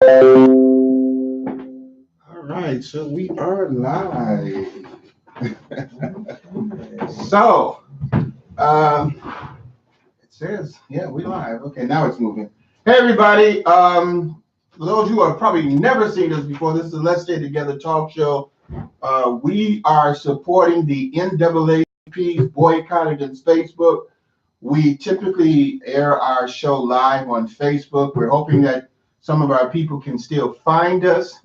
All right, so we are live. So, um, it says, yeah, we live. Okay, now it's moving. Hey, everybody. For those who have probably never seen us before, this is the Let's Stay Together talk show. We are supporting the NAACP boycott against Facebook. We typically air our show live on Facebook. We're hoping that some of our people can still find us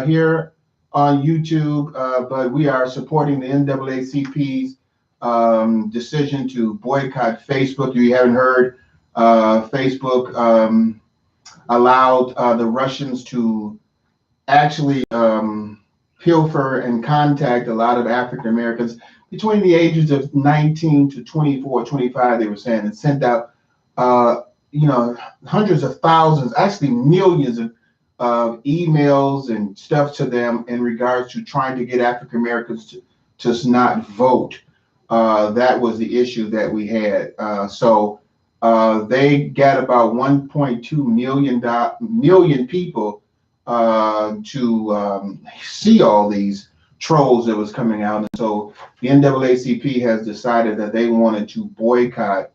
here on YouTube, but we are supporting the NAACP's decision to boycott Facebook. If you haven't heard, Facebook allowed the Russians to actually pilfer and contact a lot of African Americans between the ages of 19 to 24, 25, they were saying, and sent out, uh, hundreds of thousands, actually millions of emails and stuff to them in regards to trying to get African Americans to not vote. That was the issue that we had. They got about 1.2 million people to see all these trolls that was coming out. And so the NAACP has decided that they wanted to boycott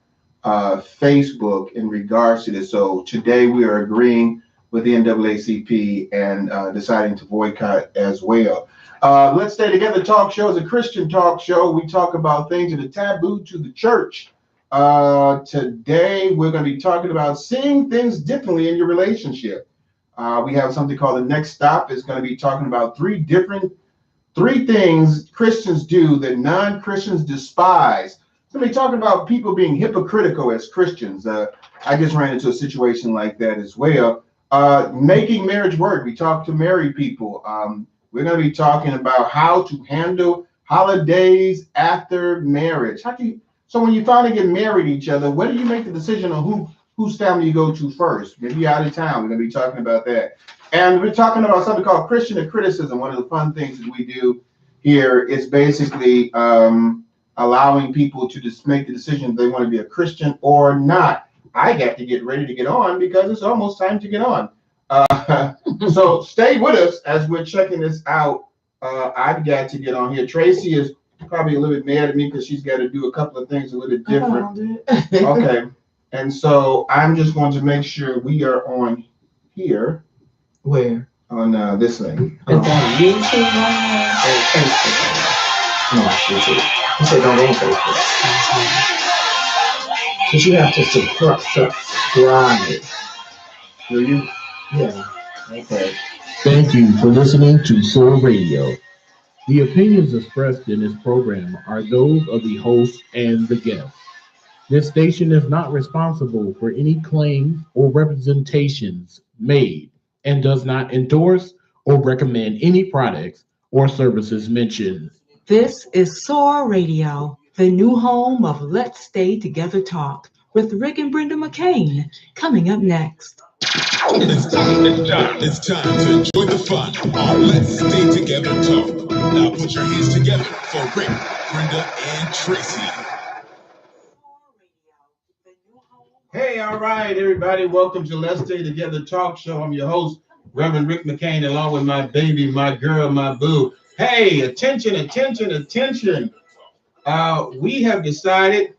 Facebook in regards to this. So today we are agreeing with the NAACP and deciding to boycott as well. Let's Stay Together talk show is a Christian talk show. We talk about things that are taboo to the church. Today we're going to be talking about seeing things differently in your relationship. We have something called the Next Stop. It's going to be talking about three things Christians do that non-Christians despise. It's going to be talking about people being hypocritical as Christians. I just ran into a situation like that as well. Making marriage work. We talk to married people. We're going to be talking about how to handle holidays after marriage. So when you finally get married to each other, when do you make the decision on whose family you go to first? Maybe you're out of town. We're going to be talking about that. And we're talking about something called Christian criticism. One of the fun things that we do here is basically allowing people to just make the decision if they want to be a Christian or not. I got to get ready to get on because it's almost time to get on. So stay with us as we're checking this out. I've got to get on here. Tracy is probably a little bit mad at me because she's got to do a couple of things a little different. Okay. And so I'm just going to make sure we are on here. Where? On this thing. It's on YouTube or Facebook? No, YouTube. You said don't go on Facebook. Because you have to subscribe. Do you? Yeah. Okay. Thank you for listening to Soul Radio. The opinions expressed in this program are those of the host and the guest. This station is not responsible for any claims or representations made and does not endorse or recommend any products or services mentioned. This is SOAR Radio, the new home of Let's Stay Together Talk with Rick and Brenda McCain, coming up next. It's time to enjoy the fun on Let's Stay Together Talk. Now put your hands together for Rick, Brenda, and Tracy. Hey, all right, everybody. Welcome to Let's Stay Together Talk Show. I'm your host, Reverend Rick McCain, along with my baby, my girl, my boo. Hey, attention, attention, attention. We have decided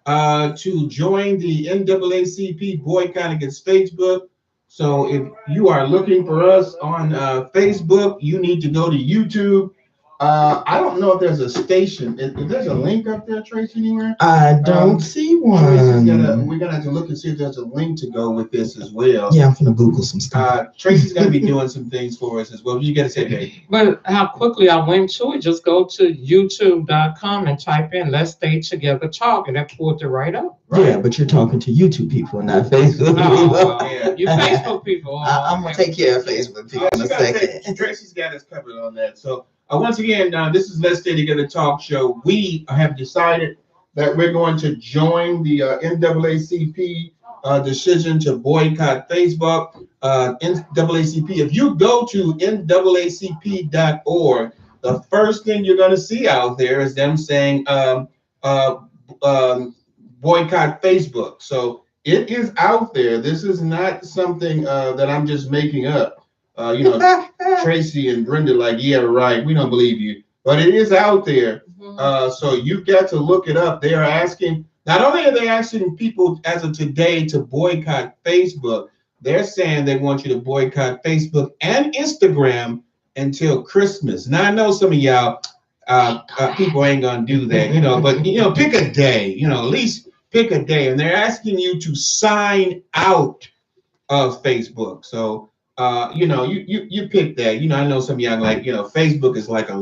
to join the NAACP boycott against Facebook. So if you are looking for us on Facebook, you need to go to YouTube. I don't know if there's a station. If there's a link up there, Tracy, anywhere? I don't see one. We're gonna have to look and see if there's a link to go with this as well. Yeah, I'm gonna Google some stuff. Tracy's gonna be doing some things for us as well. What you gotta say, baby? But how quickly I went to it, just go to youtube.com and type in Let's Stay Together Talk, and that pulled it right up. Right. Yeah, but you're talking to YouTube people, not Facebook people. Oh, Yeah. you Facebook people. I'm gonna take care of Facebook people in a second. Tracy's got us covered on that. So once again, this is Let's Stay Together Talk Show. We have decided that we're going to join the NAACP decision to boycott Facebook. NAACP, if you go to NAACP.org, the first thing you're going to see out there is them saying boycott Facebook. So It is out there. This is not something that I'm just making up. Tracy and Brenda, like, yeah, right. We don't believe you, but it is out there. So you've got to look it up. They are asking. Not only are they asking people as of today to boycott Facebook, they're saying they want you to boycott Facebook and Instagram until Christmas. Now I know some of y'all people ain't gonna do that, but pick a day, at least pick a day. And they're asking you to sign out of Facebook. So you pick that. I know some of y'all like, Facebook is like a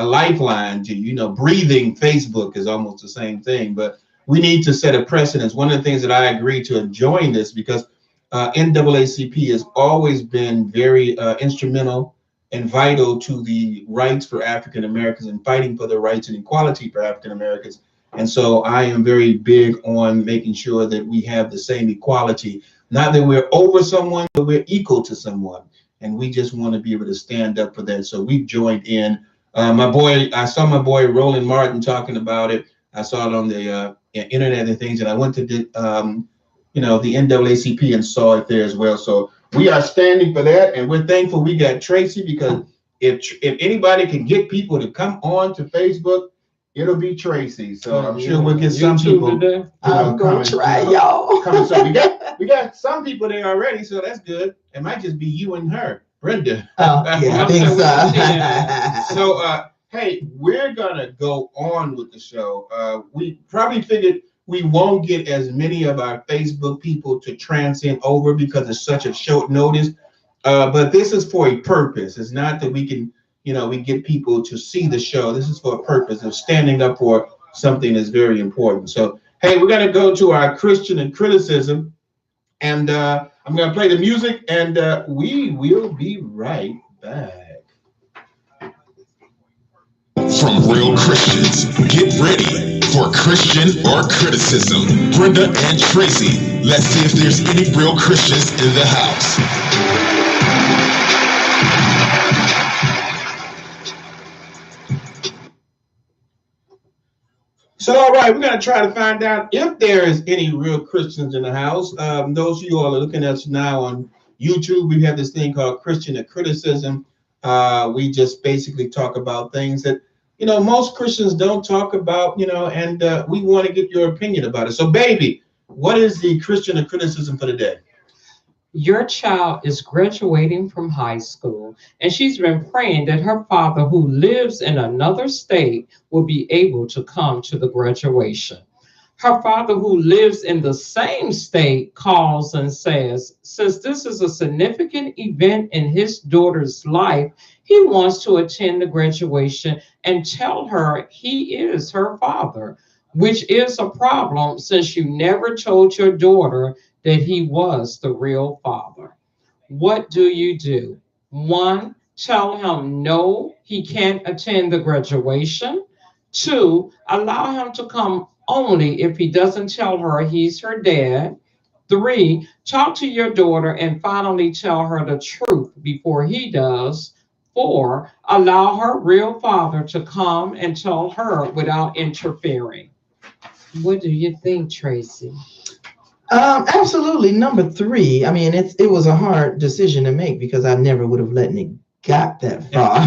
lifeline to you. Breathing Facebook is almost the same thing, but we need to set a precedence. One of the things that I agree to join this because NAACP has always been very instrumental and vital to the rights for African Americans and fighting for the rights and equality for African Americans. And so I am very big on making sure that we have the same equality, not that we're over someone, but we're equal to someone. And we just want to be able to stand up for that. So we've joined in. I saw my boy Roland Martin talking about it. I saw it on the internet and things, and I went to the NAACP and saw it there as well. So we are standing for that, and we're thankful we got Tracy, because if anybody can get people to come on to Facebook, it'll be Tracy. So I'm sure we'll get some people. I'm gonna try, y'all. Coming. So we got some people there already, so that's good. It might just be you and her, Brenda. Oh, yeah, I think so. So hey, we're gonna go on with the show. We probably figured we won't get as many of our Facebook people to transcend over because it's such a short notice. But this is for a purpose. It's not that we can, we get people to see the show. This is for a purpose of standing up for something that's very important. So, hey, we're going to go to our Christian and criticism. And I'm going to play the music, and we will be right back. From real Christians, get ready for Christian or criticism. Brenda and Tracy, let's see if there's any real Christians in the house. So, all right, we're going to try to find out if there is any real Christians in the house. Those of you all are looking at us now on YouTube, we have this thing called Christian and criticism. We just basically talk about things that most Christians don't talk about, and we want to get your opinion about it. So, baby, what is the Christian and criticism for the day? Your child is graduating from high school, and she's been praying that her father, who lives in another state, will be able to come to the graduation. Her father, who lives in the same state, calls and says, since this is a significant event in his daughter's life, he wants to attend the graduation and tell her he is her father, which is a problem since you never told your daughter that he was the real father. What do you do? 1, tell him no, he can't attend the graduation. 2, allow him to come only if he doesn't tell her he's her dad. 3, talk to your daughter and finally tell her the truth before he does. 4, allow her real father to come and tell her without interfering. What do you think, Tracy? Absolutely. Number 3, I mean, it was a hard decision to make because I never would have let it got that far.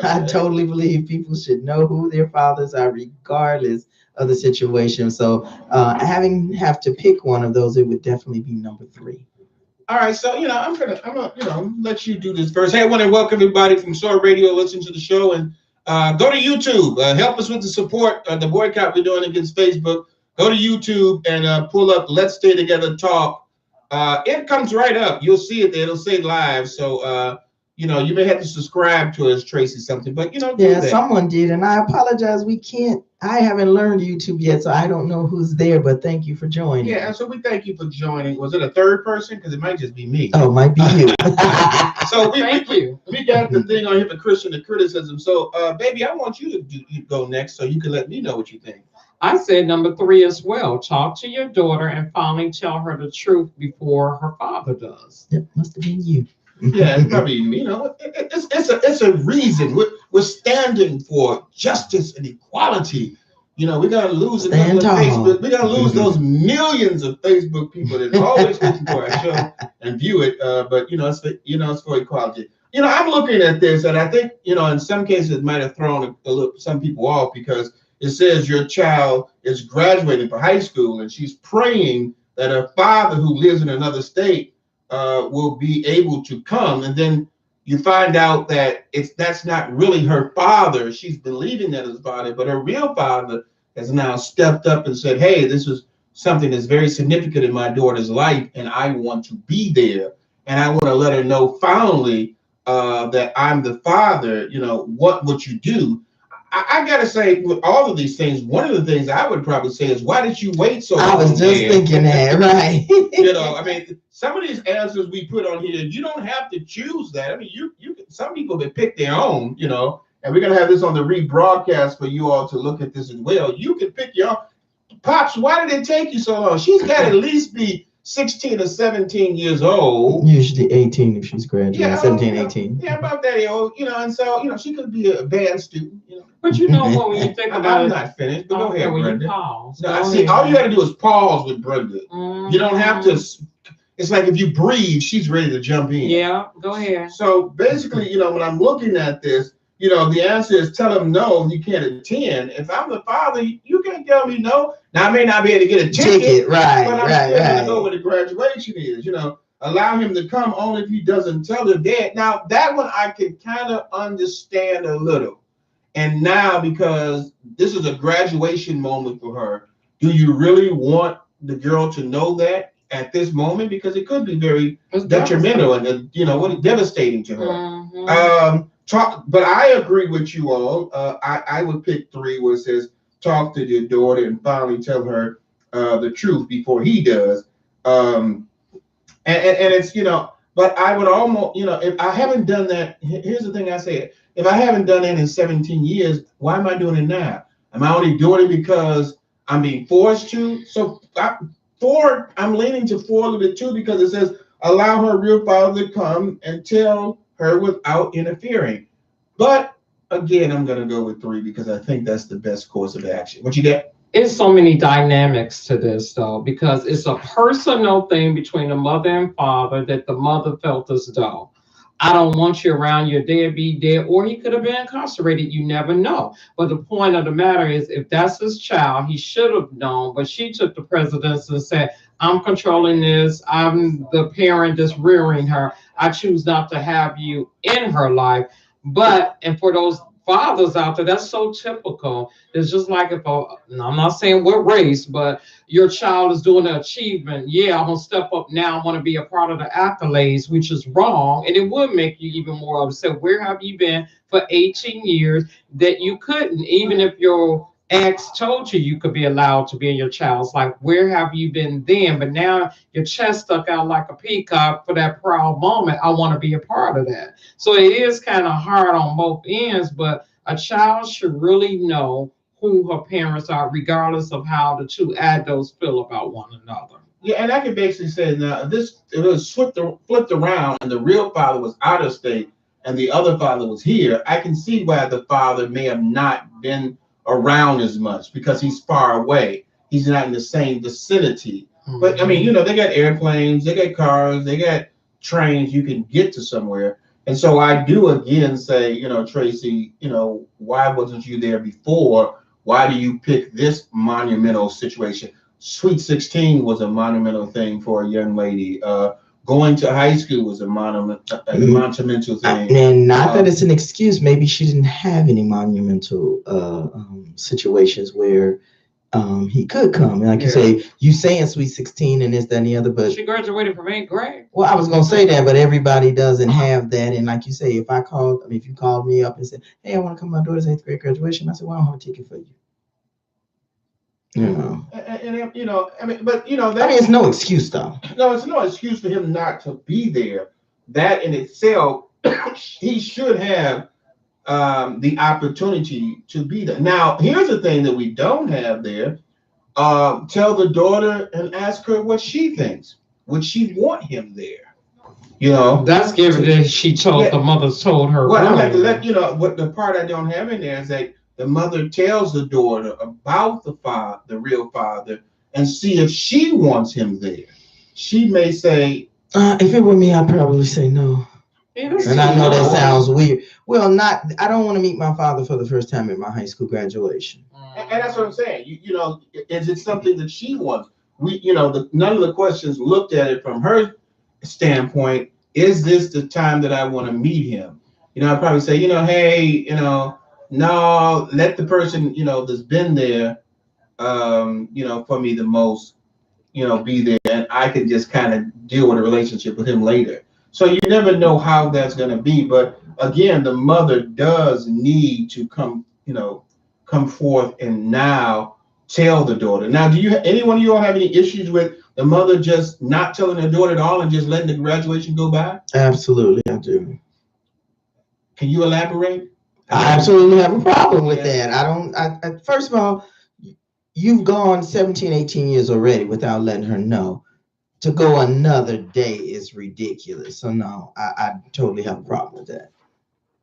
I totally believe people should know who their fathers are regardless of the situation. So have to pick one of those, it would definitely be number 3. All right, so I'm gonna let you do this first. Hey, I want to welcome everybody from Soar Radio, listen to the show, and go to YouTube. Help us with the support, the boycott we're doing against Facebook. Go to YouTube and pull up Let's Stay Together Talk. It comes right up. You'll see it there. It'll say live. So you may have to subscribe to us, Tracy, something, but yeah, someone did, and I apologize. I haven't learned YouTube yet, so I don't know who's there, but thank you for joining. Yeah, so we thank you for joining. Was it a third person? Because it might just be me. Oh, it might be you. So thank you. We got the thing on here for Christian and criticism. So, baby, I want you to go next so you can let me know what you think. I said number 3 as well. Talk to your daughter and finally tell her the truth before her father does. It must have been you. Yeah, it's probably, it's a reason. We're standing for justice and equality. we're gonna lose Stand tall. Facebook. We're gonna lose those millions of Facebook people that always listen to our show and view it. But it's for equality. I'm looking at this, and I think in some cases it might have thrown some people off because it says your child is graduating for high school, and she's praying that her father, who lives in another state, will be able to come, and then you find out that that's not really her father. She's believing that his father, but her real father has now stepped up and said, hey, this is something that's very significant in my daughter's life, and I want to be there. And I want to let her know finally that I'm the father. What would you do? I got to say, with all of these things, one of the things I would probably say is, why did you wait so long? I was just thinking that, right? Some of these answers we put on here, you don't have to choose that. I mean, some people can pick their own, and we're going to have this on the rebroadcast for you all to look at this as well. You can pick your own. Pops, why did it take you so long? She's got to at least be 16 or 17 years old. Usually 18 if she's graduating, 17, 18. Yeah, about that old, and so, she could be a band student, But what, when you think about I'm not finished, but go ahead, Brenda. You pause. No, see, all you got to do is pause with Brenda. Mm-hmm. You don't have to, it's like if you breathe, she's ready to jump in. Yeah, go ahead. So basically, when I'm looking at this, the answer is tell him no, you can't attend. If I'm the father, you can't tell me no. Now, I may not be able to get a ticket, right, but I'm still going to go where the graduation is, Allow him to come only if he doesn't tell the dad. Now, that one I can kind of understand a little. And now, because this is a graduation moment for her, do you really want the girl to know that at this moment? Because it could be very detrimental and, devastating to her. Mm-hmm. But I agree with you all. I would pick 3 where it says, talk to your daughter and finally tell her the truth before he does. And it's, but I would almost, if I haven't done that, here's the thing I say, if I haven't done it in 17 years, why am I doing it now? Am I only doing it because I'm being forced to? So I'm leaning to 4 a little bit too, because it says, allow her real father to come and tell her without interfering. But again, I'm going to go with 3 because I think that's the best course of action. What you get? It's so many dynamics to this, though, because it's a personal thing between the mother and father that the mother felt as though, I don't want you around, your dad be dead, or he could have been incarcerated. You never know. But the point of the matter is, if that's his child, he should have known. But she took the precedence and said, I'm controlling this. I'm the parent that's rearing her. I choose not to have you in her life. And for those fathers out there, that's so typical. It's just like I'm not saying what race, but your child is doing an achievement. Yeah, I'm going to step up now. I want to be a part of the accolades, which is wrong. And it would make you even more upset. Where have you been for 18 years that you couldn't, even if your ex told you could be allowed to be in your child's life? Where have you been then? But now your chest stuck out like a peacock for that proud moment. I want to be a part of that. So it is kind of hard on both ends, but a child should really know who her parents are, regardless of how the 2 adults feel about one another. Yeah, and I can basically say now, it was flipped around and the real father was out of state and the other father was here. I can see why the father may have not been around as much because he's far away. He's not in the same vicinity. Mm-hmm. But I mean, they got airplanes, they got cars, they got trains. You can get to somewhere. And so I do again say, Tracy, why wasn't you there before? Why do you pick this monumental situation? Sweet 16 was a monumental thing for a young lady. Going to high school was a monumental thing. And not that it's an excuse. Maybe she didn't have any monumental situations where he could come. And like you say, you saying Sweet 16 and this, that, and the other, but she graduated from 8th grade. Well, I was gonna say that, but everybody doesn't have that. And like you say, if you called me up and said, hey, I want to come to my daughter's 8th grade graduation, I said, well, I don't have a ticket for you. And it's no excuse though. No, it's no excuse for him not to be there. That in itself, he should have the opportunity to be there. Now, here's the thing that we don't have there. Tell the daughter and ask her what she thinks. Would she want him there? That's given that she told the mother told her. Well, I have to let what the part I don't have in there is that the mother tells the daughter about the real father, and see if she wants him there. She may say, if it were me, I'd probably say no. Yeah, And I know that sounds weird. Well, I don't want to meet my father for the first time at my high school graduation. and that's what I'm saying. You know, is it something that she wants? None of the questions looked at it from her standpoint. Is this the time that I want to meet him? I'd probably say, hey, no, let the person, that's been there, for me the most, be there, and I can just kind of deal with a relationship with him later. So you never know how that's going to be. But again, the mother does need to come forth and now tell the daughter. Now, do anyone of you all have any issues with the mother just not telling her daughter at all and just letting the graduation go by? Absolutely, I do. Can you elaborate? I absolutely have a problem with that. First of all, you've gone 17, 18 years already without letting her know. To go another day is ridiculous. So no, I totally have a problem with that.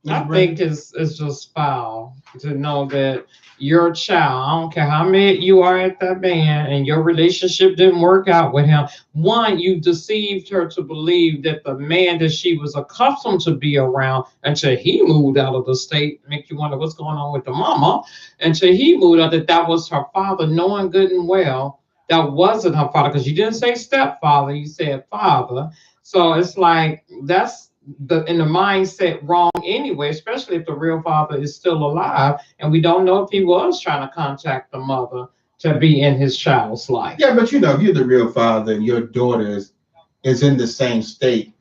I think it's just foul to know that your child, I don't care how mad you are at that man, and your relationship didn't work out with him. One, you deceived her to believe that the man that she was accustomed to be around until he moved out of the state, make you wonder what's going on with the mama, until he moved out, that was her father, knowing good and well that wasn't her father, because you didn't say stepfather, you said father. So it's like that's in the mindset wrong anyway, especially if the real father is still alive, and we don't know if he was trying to contact the mother to be in his child's life. Yeah, but if you're the real father and your daughter is in the same state,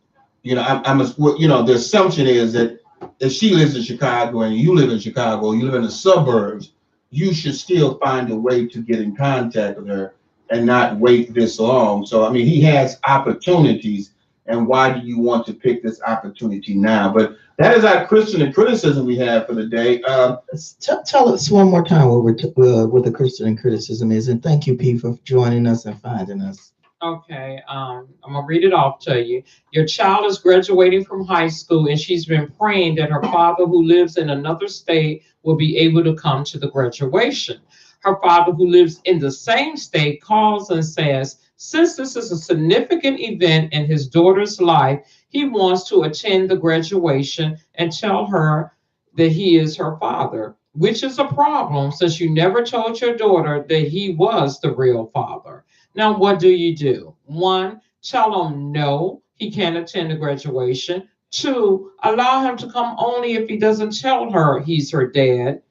the assumption is that if she lives in Chicago and you live in Chicago, you live in the suburbs, you should still find a way to get in contact with her and not wait this long. So, he has opportunities. And why do you want to pick this opportunity now? But that is our Christian and criticism we have for the day. Tell us one more time what the Christian and criticism is. And thank you, P, for joining us and finding us. Okay, I'm going to read it off to you. Your child is graduating from high school, and she's been praying that her father, who lives in another state, will be able to come to the graduation. Her father, who lives in the same state, calls and says, since this is a significant event in his daughter's life, he wants to attend the graduation and tell her that he is her father, which is a problem since you never told your daughter that he was the real father. Now, what do? One, tell him no, he can't attend the graduation. Two, allow him to come only if he doesn't tell her he's her dad.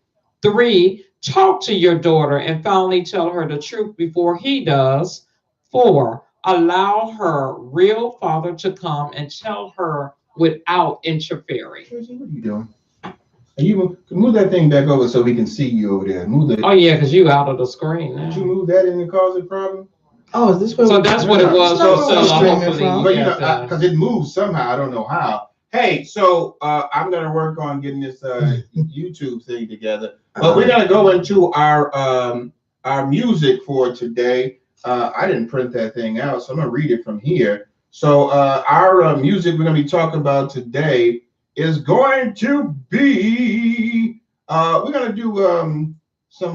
Three, talk to your daughter and finally tell her the truth before he does. 4, allow her real father to come and tell her without interfering. Tracy, what are you doing? You move that thing back over so we can see you over there. Oh yeah, because you out of the screen now. Did you move that in and cause a problem? Oh, is this what? So that's what it was. Because it moves somehow. I don't know how. Hey, so I'm gonna work on getting this YouTube thing together. But we're gonna go into our music for today. I didn't print that thing out, so I'm gonna read it from here. So our music we're gonna be talking about today is going to be we're gonna do some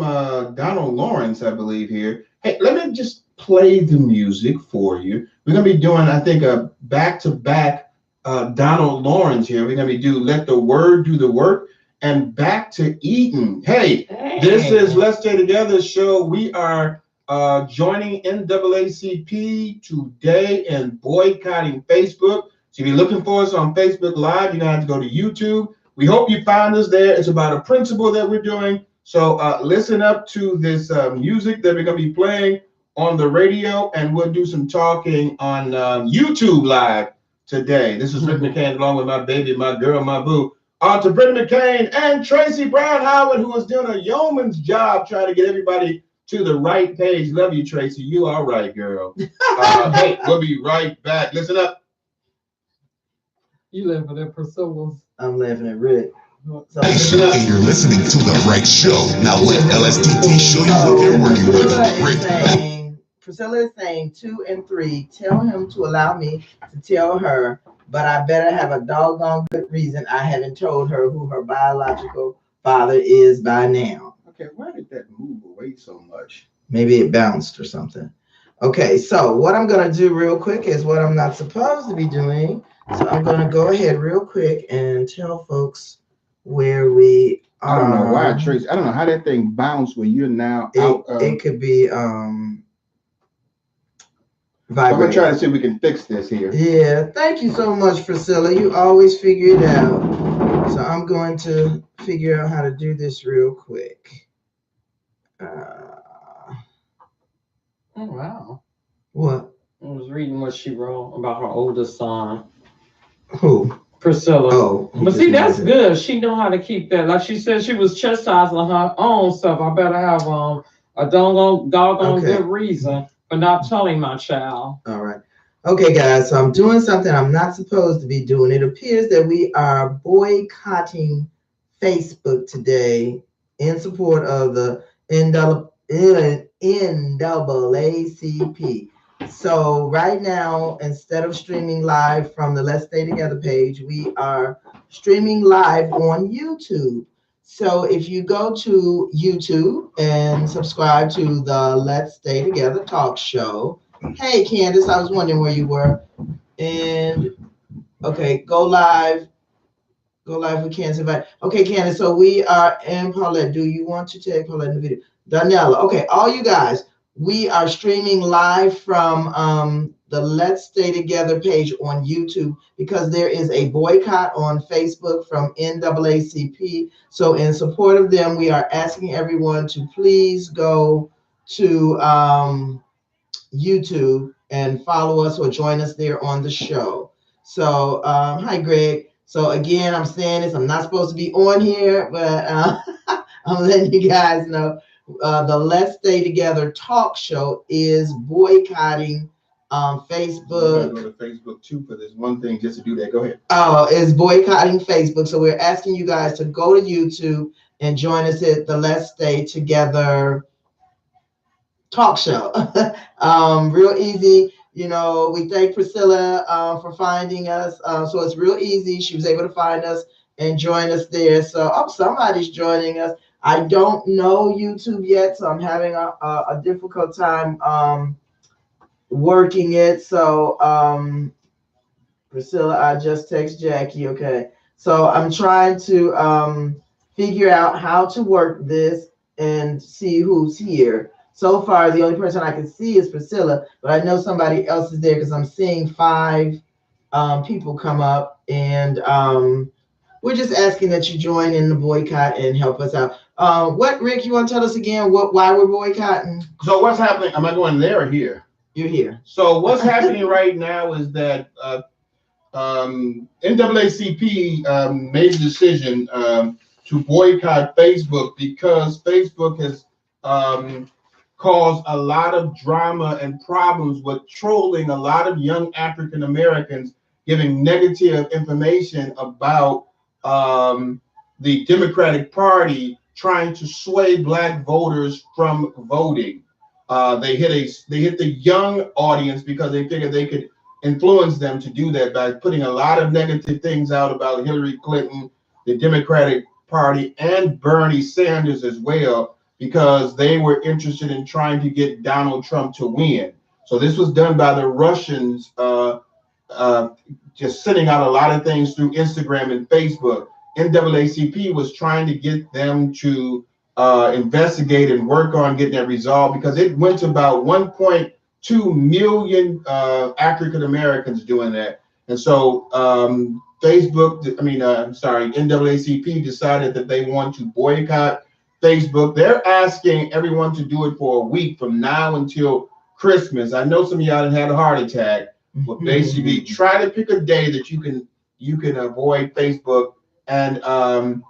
Donald Lawrence, I believe here. Hey, let me just play the music for you. We're gonna be doing, I think, a back-to-back Donald Lawrence here. We're gonna be Let the Word Do the Work and Back to Eden. Hey, this is Let's Stay Together show. We are joining NAACP today and boycotting Facebook. So if you're looking for us on Facebook Live, you're gonna have to go to YouTube. We hope you find us there. It's about a principle that we're doing. So listen up to this music that we're gonna be playing on the radio, and we'll do some talking on YouTube Live today. This is Rick McCain along with my baby, my girl, my boo, to Brenda McCain and Tracy Brown Howard, who is doing a yeoman's job trying to get everybody to the right page. Love you, Tracy. You all right, girl. Hey, we'll be right back. Listen up. You laughing at Priscilla's. I'm laughing at Rick. And you're listening to the right show. Now let LSTT show you what they're working with. Priscilla is saying 2 and 3. Tell him to allow me to tell her, but I better have a doggone good reason I haven't told her who her biological father is by now. Okay, why did that move away so much? Maybe it bounced or something. Okay, so what I'm going to do real quick is what I'm not supposed to be doing. So I'm going to go ahead real quick and tell folks where we are. I don't know why, Tracy. I don't know how that thing bounced when you're now out. It could be I'm vibrating. going to try to see if we can fix this here. Yeah, thank you so much, Priscilla. You always figure it out. So I'm going to figure out how to do this real quick. Oh, wow. What? I was reading what she wrote about her oldest son, Who? Priscilla. Oh, But see, that's good. She know how to keep that. Like she said, she was chastising her own stuff. I better have a doggone Okay. good reason for not telling my child. All right. Okay, guys. So I'm doing something I'm not supposed to be doing. It appears that we are boycotting Facebook today in support of the NAACP. So right now, instead of streaming live from the Let's Stay Together page, we are streaming live on YouTube. So if you go to YouTube and subscribe to the Let's Stay Together talk show. Hey, Candace, I was wondering where you were. And okay, go live. Go live with Candace. Okay, Candace, so we are in Paulette. Do you want to take Paulette in the video? Daniela. Okay, all you guys, we are streaming live from the Let's Stay Together page on YouTube because there is a boycott on Facebook from NAACP. So in support of them, we are asking everyone to please go to YouTube and follow us or join us there on the show. So hi, Greg. So again, I'm saying this, I'm not supposed to be on here, but I'm letting you guys know the Let's Stay Together talk show is boycotting Facebook. I'm gonna go to Facebook too for this one thing just to do that. Go ahead. Is boycotting Facebook. So we're asking you guys to go to YouTube and join us at the Let's Stay Together talk show. Real easy. You know, we thank Priscilla for finding us. So it's real easy. She was able to find us and join us there. So somebody's joining us. I don't know YouTube yet, so I'm having a difficult time working it. So Priscilla, I just text Jackie. Okay. So I'm trying to figure out how to work this and see who's here. So far, the only person I can see is Priscilla, but I know somebody else is there because I'm seeing 5 people come up, and we're just asking that you join in the boycott and help us out. What, Rick, you want to tell us again why we're boycotting? So what's happening? Am I going there or here? You're here. So what's happening right now is that NAACP made a decision to boycott Facebook because Facebook has caused a lot of drama and problems with trolling a lot of young African Americans, giving negative information about the Democratic Party trying to sway Black voters from voting. They hit the young audience because they figured they could influence them to do that by putting a lot of negative things out about Hillary Clinton, the Democratic Party, and Bernie Sanders as well, because they were interested in trying to get Donald Trump to win. So this was done by the Russians, just sending out a lot of things through Instagram and Facebook. NAACP was trying to get them to investigate and work on getting that resolved, because it went to about 1.2 million African Americans doing that. And so NAACP decided that they want to boycott Facebook. They're asking everyone to do it for a week from now until Christmas. I know some of y'all had a heart attack, but basically try to pick a day that you can avoid Facebook and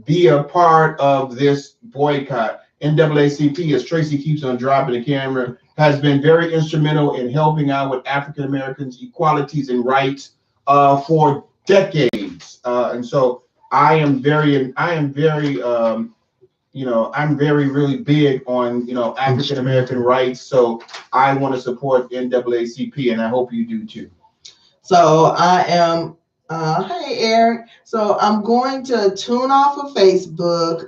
be a part of this boycott. NAACP, as Tracy keeps on dropping the camera, has been very instrumental in helping out with African Americans' equalities and rights for decades. And so I'm really big on, African American rights. So I want to support NAACP, and I hope you do too. So I am Hey, Eric. So I'm going to tune off of Facebook.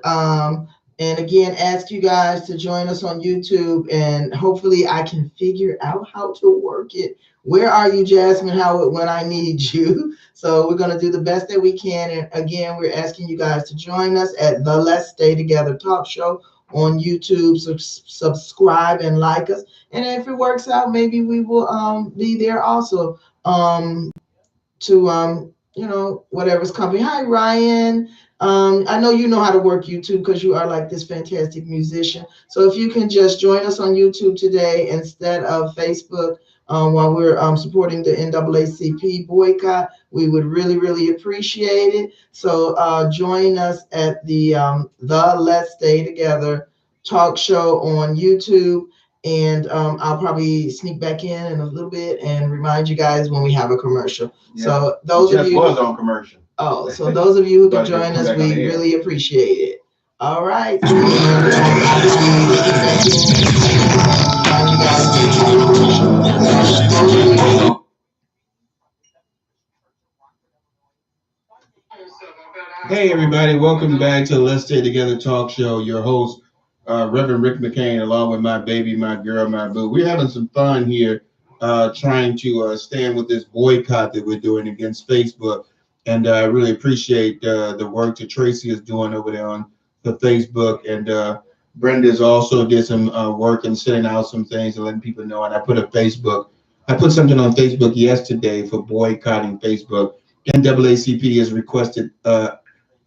And again, ask you guys to join us on YouTube, and hopefully I can figure out how to work it. Where are you, Jasmine? When I need you? So we're going to do the best that we can. And again, we're asking you guys to join us at the Let's Stay Together Talk Show on YouTube. So subscribe and like us. And if it works out, maybe we will be there also. To whatever's coming. Hi, Ryan. I know you know how to work YouTube because you are like this fantastic musician. So if you can just join us on YouTube today instead of Facebook, while we're supporting the NAACP boycott, we would really, really appreciate it. So join us at the Let's Stay Together Talk Show on YouTube. And I'll probably sneak back in a little bit and remind you guys when we have a commercial. Yeah. So those of you was on commercial. Oh, so those of you who can join us, we really appreciate it. All right. Hey everybody, welcome back to Let's Stay Together Talk Show. Your host, Reverend Rick McCain, along with my baby, my girl, my boo. We're having some fun here, trying to stand with this boycott that we're doing against Facebook. And I really appreciate the work that Tracy is doing over there on the Facebook. And Brenda's also did some work and sending out some things and letting people know. And I put something on Facebook yesterday for boycotting Facebook. NAACP has requested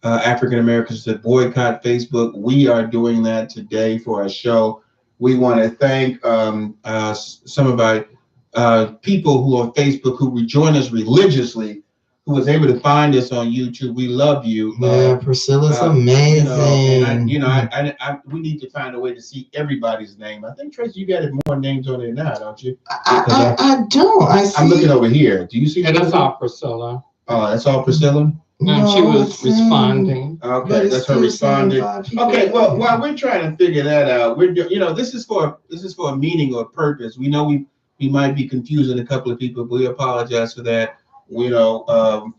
African Americans to boycott Facebook. We are doing that today for our show. We want to thank some of our people who are on Facebook who rejoin us religiously, who was able to find us on YouTube. We love you. Yeah, Priscilla's amazing. We need to find a way to see everybody's name. I think, Tracy, you got more names on there now, don't you? I don't. I'm looking over here. Do you see? And that's all Priscilla. Oh, that's all Priscilla? No, she was responding. Okay, that's her responding. Okay, well, while we're trying to figure that out, this is for a meaning or purpose. We know we might be confusing a couple of people, but we apologize for that. We won't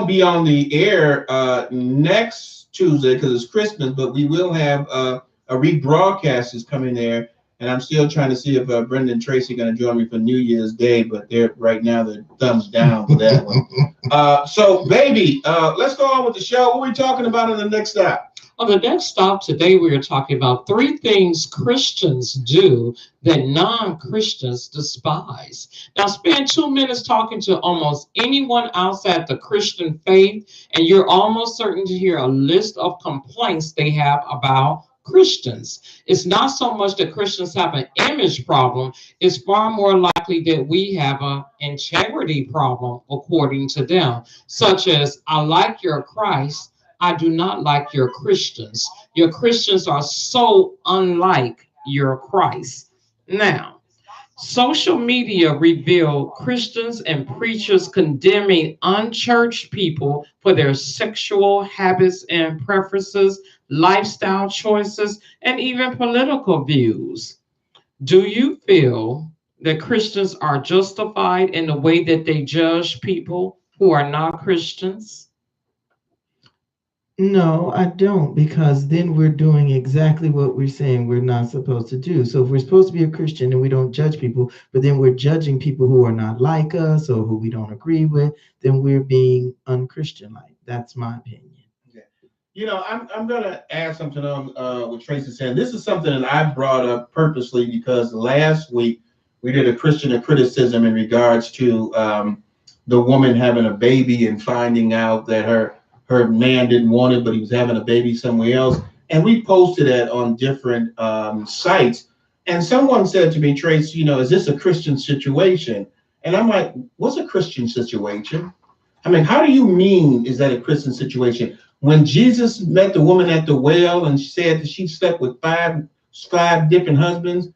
be on the air next Tuesday because it's Christmas, but we will have a rebroadcast is coming there. And I'm still trying to see if Brenda and Tracy are going to join me for New Year's Day, but they're thumbs down for that one. So, baby, let's go on with the show. What are we talking about in the next stop? On the next stop today, we are talking about 3 things Christians do that non-Christians despise. Now, spend 2 minutes talking to almost anyone outside the Christian faith, and you're almost certain to hear a list of complaints they have about Christians. It's not so much that Christians have an image problem, it's far more likely that we have an integrity problem, according to them, such as, I like your Christ, I do not like your Christians. Your Christians are so unlike your Christ. Now, social media reveal Christians and preachers condemning unchurched people for their sexual habits and preferences, lifestyle choices, and even political views. Do you feel that Christians are justified in the way that they judge people who are not Christians? No, I don't, because then we're doing exactly what we're saying we're not supposed to do. So if we're supposed to be a Christian and we don't judge people, but then we're judging people who are not like us or who we don't agree with, then we're being unchristian-like. That's my opinion. Yeah. I'm going to add something on what Tracy said. This is something that I brought up purposely because last week we did a Christian criticism in regards to the woman having a baby and finding out that her man didn't want it, but he was having a baby somewhere else. And we posted that on different sites. And someone said to me, Trace, is this a Christian situation? And I'm like, what's a Christian situation? I mean, how do you mean, is that a Christian situation? When Jesus met the woman at the well and said that she slept with five different husbands,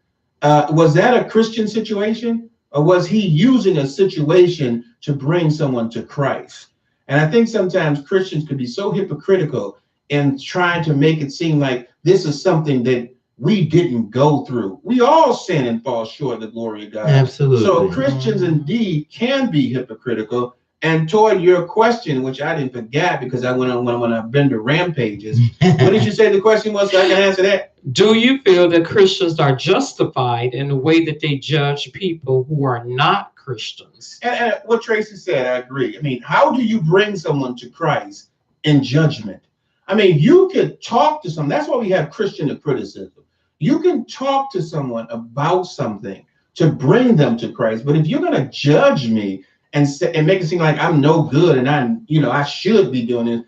was that a Christian situation? Or was he using a situation to bring someone to Christ? And I think sometimes Christians could be so hypocritical in trying to make it seem like this is something that we didn't go through. We all sin and fall short of the glory of God. Absolutely. So Christians indeed can be hypocritical And toward your question, which I didn't forget because I went on a Bender rampages. What did you say the question was so I can answer that? Do you feel that Christians are justified in the way that they judge people who are not Christians? And what Tracy said, I agree. I mean, how do you bring someone to Christ in judgment? I mean, you could talk to someone. That's why we have Christian criticism. You can talk to someone about something to bring them to Christ. But if you're going to judge me and make it seem like I'm no good and I should be doing it,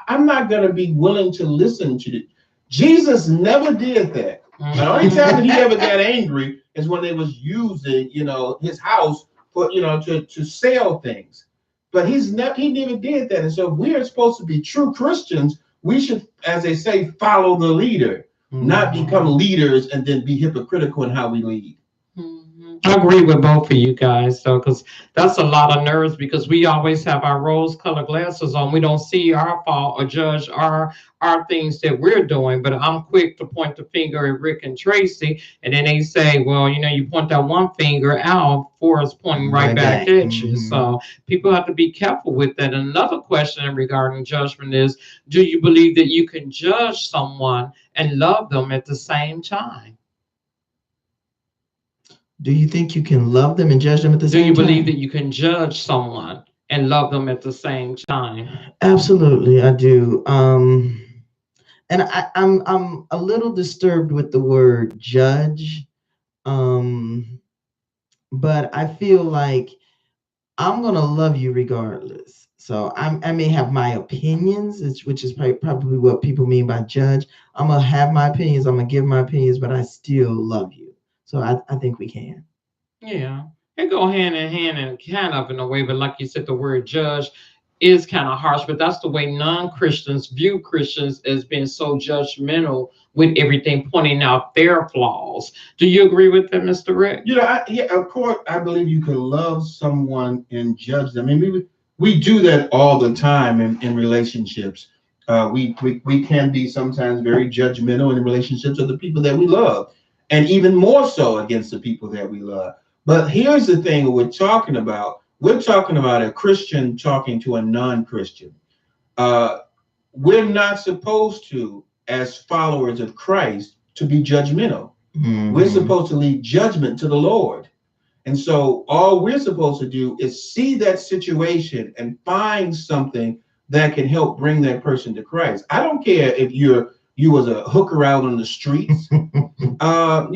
I'm not going to be willing to listen to it. Jesus never did that. The only time that he ever got angry is when they was using, his house for, to sell things. But he never did that. And so if we are supposed to be true Christians, we should, as they say, follow the leader, not become leaders and then be hypocritical in how we lead. I agree with both of you guys, though, because that's a lot of nerves because we always have our rose-colored glasses on. We don't see our fault or judge our things that we're doing. But I'm quick to point the finger at Rick and Tracy, and then they say, well, you point that one finger out for us pointing right back at you. So people have to be careful with that. Another question regarding judgment is, do you believe that you can judge someone and love them at the same time? Do you think you can love them and judge them at the same time? Do you believe that you can judge someone and love them at the same time? Absolutely, I do. And I'm a little disturbed with the word judge. But I feel like I'm gonna love you regardless. So I may have my opinions, which is probably what people mean by judge. I'm gonna have my opinions. I'm gonna give my opinions, but I still love you. So I think we can. Yeah, they go hand in hand and kind of in a way, but like you said, the word judge is kind of harsh, but that's the way non-Christians view Christians as being so judgmental with everything, pointing out their flaws. Do you agree with that, Mr. Rick? Yeah, of course, I believe you can love someone and judge them. I mean, we do that all the time in relationships. We can be sometimes very judgmental in relationships with the people that we love, and even more so against the people that we love. But here's the thing we're talking about. We're talking about a Christian talking to a non-Christian. We're not supposed to, as followers of Christ, to be judgmental. We're supposed to leave judgment to the Lord. And so all we're supposed to do is see that situation and find something that can help bring that person to Christ. I don't care if you was a hooker out on the streets, a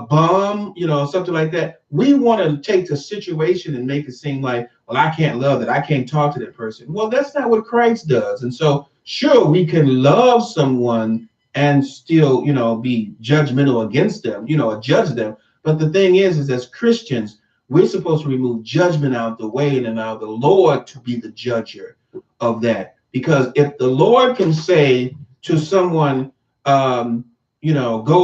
bum, something like that. We want to take the situation and make it seem like, well, I can't love that. I can't talk to that person. Well, that's not what Christ does. And so, sure, we can love someone and still, be judgmental against them, judge them. But the thing is as Christians, we're supposed to remove judgment out of the way and allow the Lord to be the judger of that. Because if the Lord can say to someone, go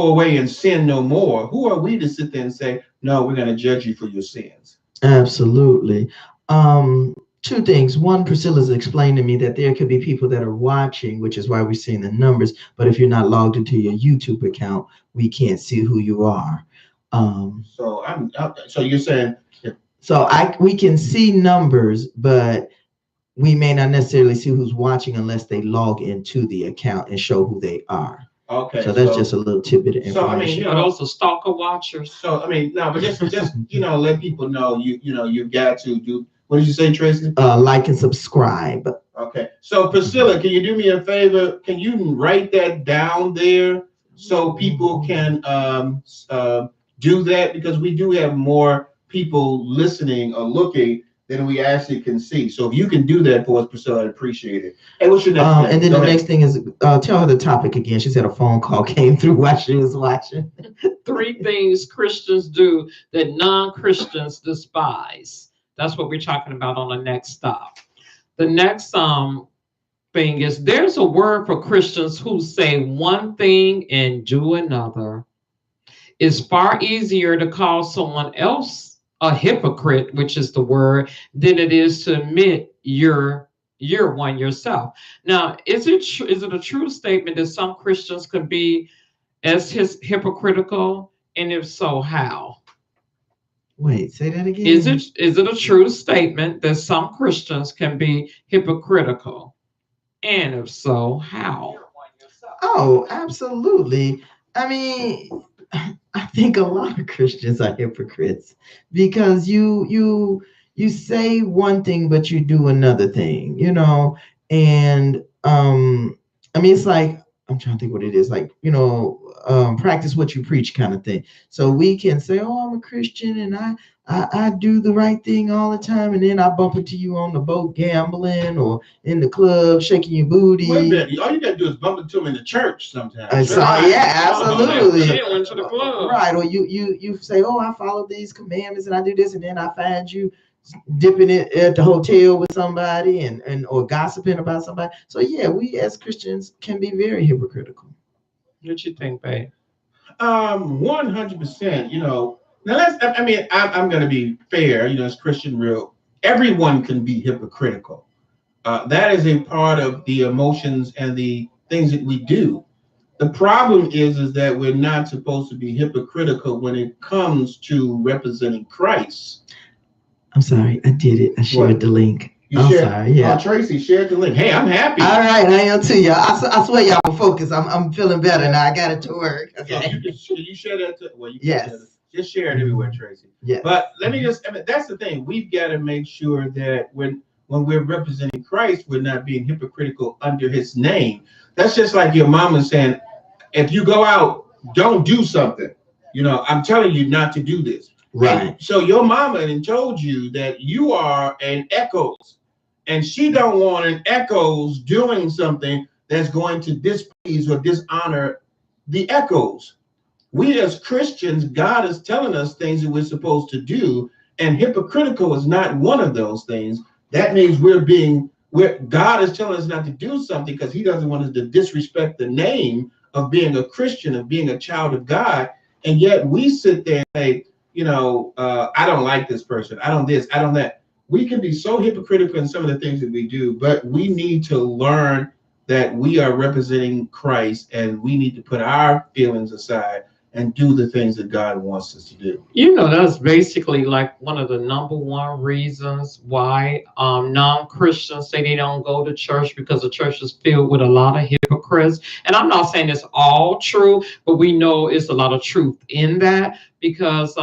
away and sin no more, who are we to sit there and say, no, we're going to judge you for your sins? Absolutely. Two things. One, Priscilla's explained to me that there could be people that are watching, which is why we're seeing the numbers. But if you're not logged into your YouTube account, we can't see who you are. So you're saying, we can see numbers, but we may not necessarily see who's watching unless they log into the account and show who they are. Okay. So that's just a little tidbit of information. So those are stalker watchers. So but just let people know you've got to do. What did you say, Tracy? Like and subscribe. Okay. So Priscilla, can you do me a favor? Can you write that down there so people can do that? Because we do have more people listening or looking than we actually can see. So if you can do that for us, Priscilla, I'd appreciate it. Hey, what's your next thing? And then the next thing is, tell her the topic again. She said a phone call came through while she was watching. 3 things Christians do that non-Christians despise. That's what we're talking about on the next stop. The next thing is, there's a word for Christians who say one thing and do another. It's far easier to call someone else a hypocrite, which is the word, than it is to admit you're one yourself. Now, is it a true statement that some Christians could be as hypocritical, and if so, how? Wait, say that again. Is it a true statement that some Christians can be hypocritical? And if so, how? Oh, absolutely. I mean, I think a lot of Christians are hypocrites because you say one thing but you do another thing, and I mean it's like I'm trying to think what it is, like, practice what you preach kind of thing. So we can say, oh, I'm a Christian and I do the right thing all the time, and then I bump into you on the boat gambling or in the club shaking your booty. Wait a minute. All you gotta do is bump into them in the church sometimes. So, yeah, absolutely. She went to the club. Right. Or you say, oh, I follow these commandments and I do this, and then I find you dipping it at the hotel with somebody and or gossiping about somebody. So yeah, we as Christians can be very hypocritical. What you think, babe? 100%. Now I'm going to be fair. As Christian real, everyone can be hypocritical. That is a part of the emotions and the things that we do. The problem is that we're not supposed to be hypocritical when it comes to representing Christ. I'm sorry, I did it. I shared the link. Sorry, yeah. Tracy shared the link. Hey, I'm happy. All right, I am too, y'all. I swear y'all will focus. I'm feeling better now. I got it to work. Okay. So you share that too? Well, you yes. Just share it everywhere, Tracy. Yeah. But let me that's the thing. We've got to make sure that when we're representing Christ, we're not being hypocritical under his name. That's just like your mama saying, if you go out, don't do something. I'm telling you not to do this. Right. And so your mama and told you that you are an Echoes, and she don't want an Echoes doing something that's going to displease or dishonor the Echoes. We as Christians, God is telling us things that we're supposed to do, and hypocritical is not one of those things. That means God is telling us not to do something because he doesn't want us to disrespect the name of being a Christian, of being a child of God. And yet we sit there and say, I don't like this person. I don't this, I don't that. We can be so hypocritical in some of the things that we do, but we need to learn that we are representing Christ and we need to put our feelings aside and do the things that God wants us to do. That's basically like one of the number one reasons why non-Christians say they don't go to church, because the church is filled with a lot of hypocrites. And I'm not saying it's all true, but we know it's a lot of truth in that, because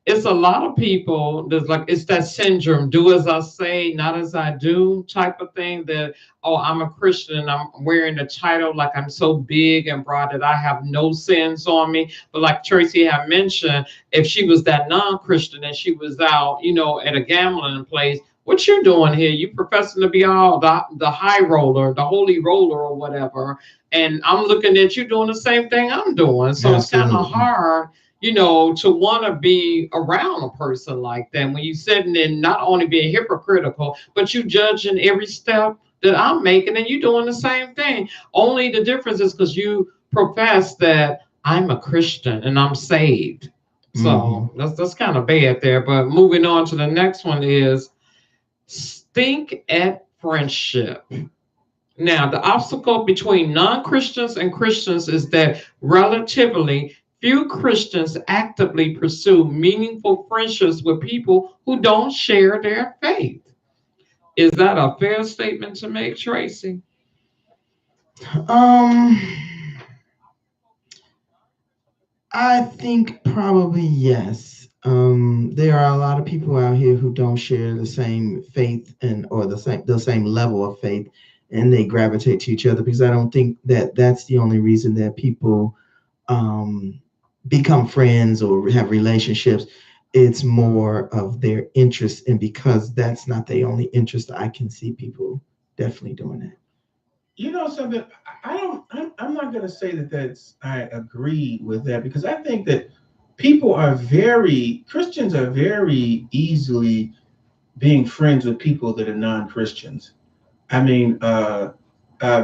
it's a lot of people it's that syndrome, do as I say, not as I do type of thing, that, oh, I'm a Christian and I'm wearing the title like I'm so big and broad that I have no sins on me. But like Tracy had mentioned, if she was that non-Christian and she was out, at a gambling place, what you doing here? You professing to be all the high roller, the holy roller or whatever. And I'm looking at you doing the same thing I'm doing. So It's kind of hard, to want to be around a person like that when you sitting in not only being hypocritical, but you judging every step that I'm making and you doing the same thing. Only the difference is because you profess that I'm a Christian and I'm saved. So that's kind of bad there. But moving on to the next one is stink at friendship. Now, the obstacle between non-Christians and Christians is that relatively few Christians actively pursue meaningful friendships with people who don't share their faith. Is that a fair statement to make, Tracy? I think probably yes. There are a lot of people out here who don't share the same faith or the same level of faith, and they gravitate to each other, because I don't think that that's the only reason that people become friends or have relationships. It's more of their interest, and because that's not the only interest, I can see people definitely doing that. Something, I'm not going to say I agree with that, because I think that Christians are very easily being friends with people that are non-Christians. I mean,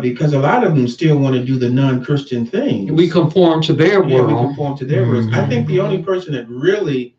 because a lot of them still want to do the non-Christian things. We conform to their world. Yeah, we conform to their words. I think the only person that really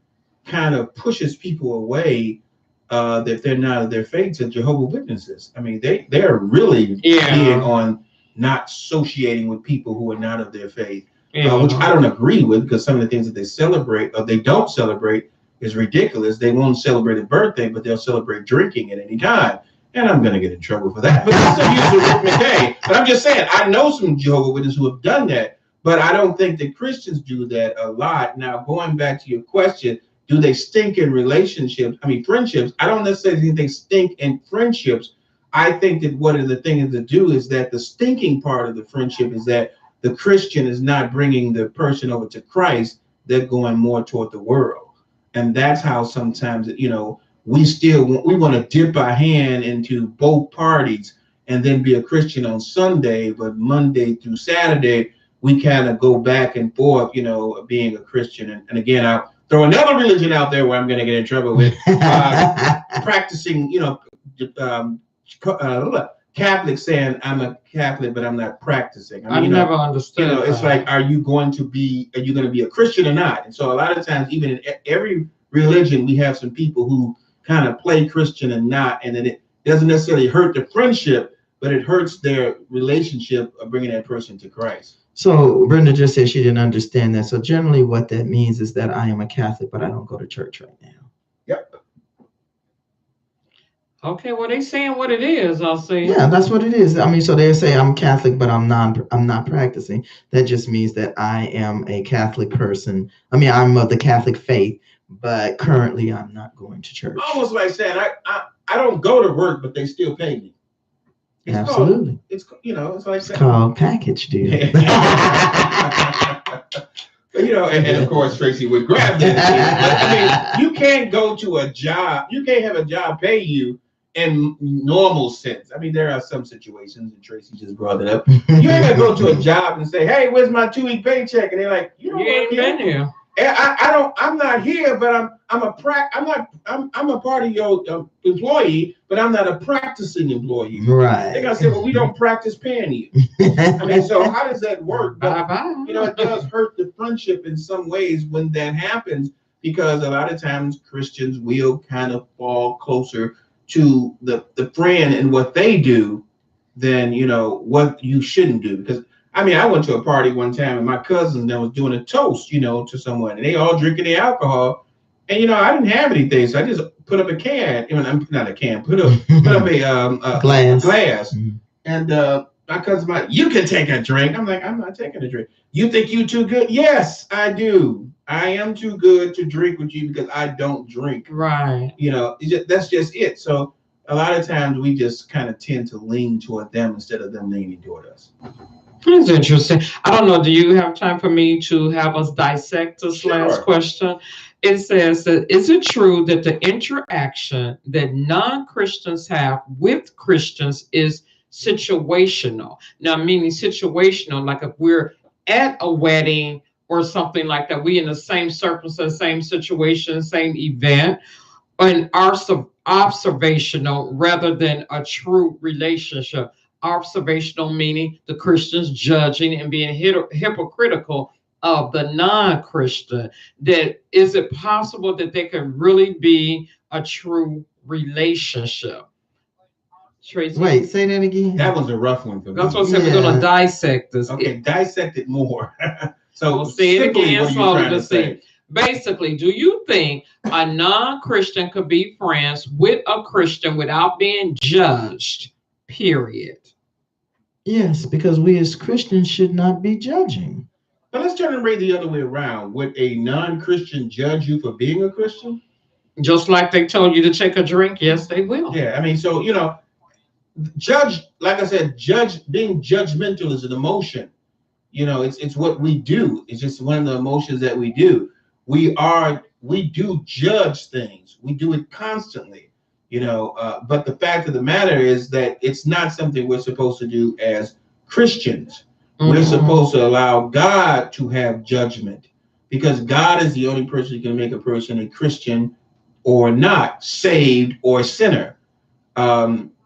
kind of pushes people away that they're not of their faith are Jehovah's Witnesses. I mean, they're really big on not associating with people who are not of their faith, which I don't agree with, because some of the things that they celebrate or they don't celebrate is ridiculous. They won't celebrate a birthday, but they'll celebrate drinking at any time. And I'm going to get in trouble for that. But that's the use of Rick McCain. But I'm just saying, I know some Jehovah's Witnesses who have done that, but I don't think that Christians do that a lot. Now, going back to your question, do they stink in relationships? I mean, friendships. I don't necessarily think they stink in friendships. I think that one of the things to do is that the stinking part of the friendship is that the Christian is not bringing the person over to Christ. They're going more toward the world. And that's how sometimes, you know, we want to dip our hand into both parties and then be a Christian on Sunday, but Monday through Saturday, we kind of go back and forth, you know, being a Christian. And again, I'll throw another religion out there where I'm going to get in trouble with practicing, you know, Catholics saying I'm a Catholic, but I'm not practicing. I mean, never understood. You know, it's like, are you going to be a Christian or not? And so a lot of times, even in every religion, we have some people who kind of play Christian and not, and then it doesn't necessarily hurt the friendship, but it hurts their relationship of bringing that person to Christ. So Brenda just said she didn't understand that. So generally what that means is that I am a Catholic, but I don't go to church right now. Yep. Okay, well, they saying what it is, I'll say. Yeah, that's what it is. I mean, so they say I'm Catholic, but I'm not practicing. That just means that I am a Catholic person. I mean, I'm of the Catholic faith, but currently I'm not going to church. Almost like saying I don't go to work, but they still pay me. It's Absolutely. It's you know, it's like it's called package deal. But, you know, and of course Tracy would grab that. I mean, you can't go to a job. You can't have a job pay you in normal sense. I mean, there are some situations, and Tracy just brought it up. You ain't gonna go to a job and say, "Hey, where's my 2-week paycheck?" And they're like, "You ain't been here." I'm not here, but I'm a part of your employee, but I'm not a practicing employee. Right. They're gonna say, well, we don't practice paying you. I mean, so how does that work? But, you know, it does hurt the friendship in some ways when that happens, because a lot of times Christians will kind of fall closer to the friend and what they do than, you know, what you shouldn't do. Because I mean, I went to a party one time and my cousin that was doing a toast, you know, to someone, and they all drinking the alcohol. And, you know, I didn't have anything, so I just put up a can, not a can, put up a glass. Mm-hmm. And my cousin's like, "You can take a drink." I'm like, "I'm not taking a drink." "You think you too good?" "Yes, I do. I am too good to drink with you because I don't drink." Right. You know, that's just it. So a lot of times we just kind of tend to lean toward them instead of them leaning toward us. That's interesting. I don't know. Do you have time for me to have us dissect this last question? It says that, is it true that the interaction that non-Christians have with Christians is situational? Now, meaning situational, like if we're at a wedding or something like that, we in the same circumstance, same situation, same event, and are observational rather than a true relationship. Observational meaning the Christians judging and being hypocritical of the non-Christian. That is it possible that there can really be a true relationship? Tracy? Wait, say that again. That was a rough one for me. That's what I said. We're going to dissect this. Okay, dissect it more. So we'll say it again slowly to see. Say? Basically, do you think a non-Christian could be friends with a Christian without being judged? Period. Yes, because we as Christians should not be judging. But let's turn and read the other way around. Would a non-Christian judge you for being a Christian? Just like they told you to take a drink, yes, they will. Yeah, I mean, so, you know, judge, like I said, being judgmental is an emotion. You know, it's what we do. It's just one of the emotions that we do. We do judge things. We do it constantly. You know, but the fact of the matter is that it's not something we're supposed to do as Christians. Mm-hmm. We're supposed to allow God to have judgment, because God is the only person who can make a person a Christian or not, saved or sinner.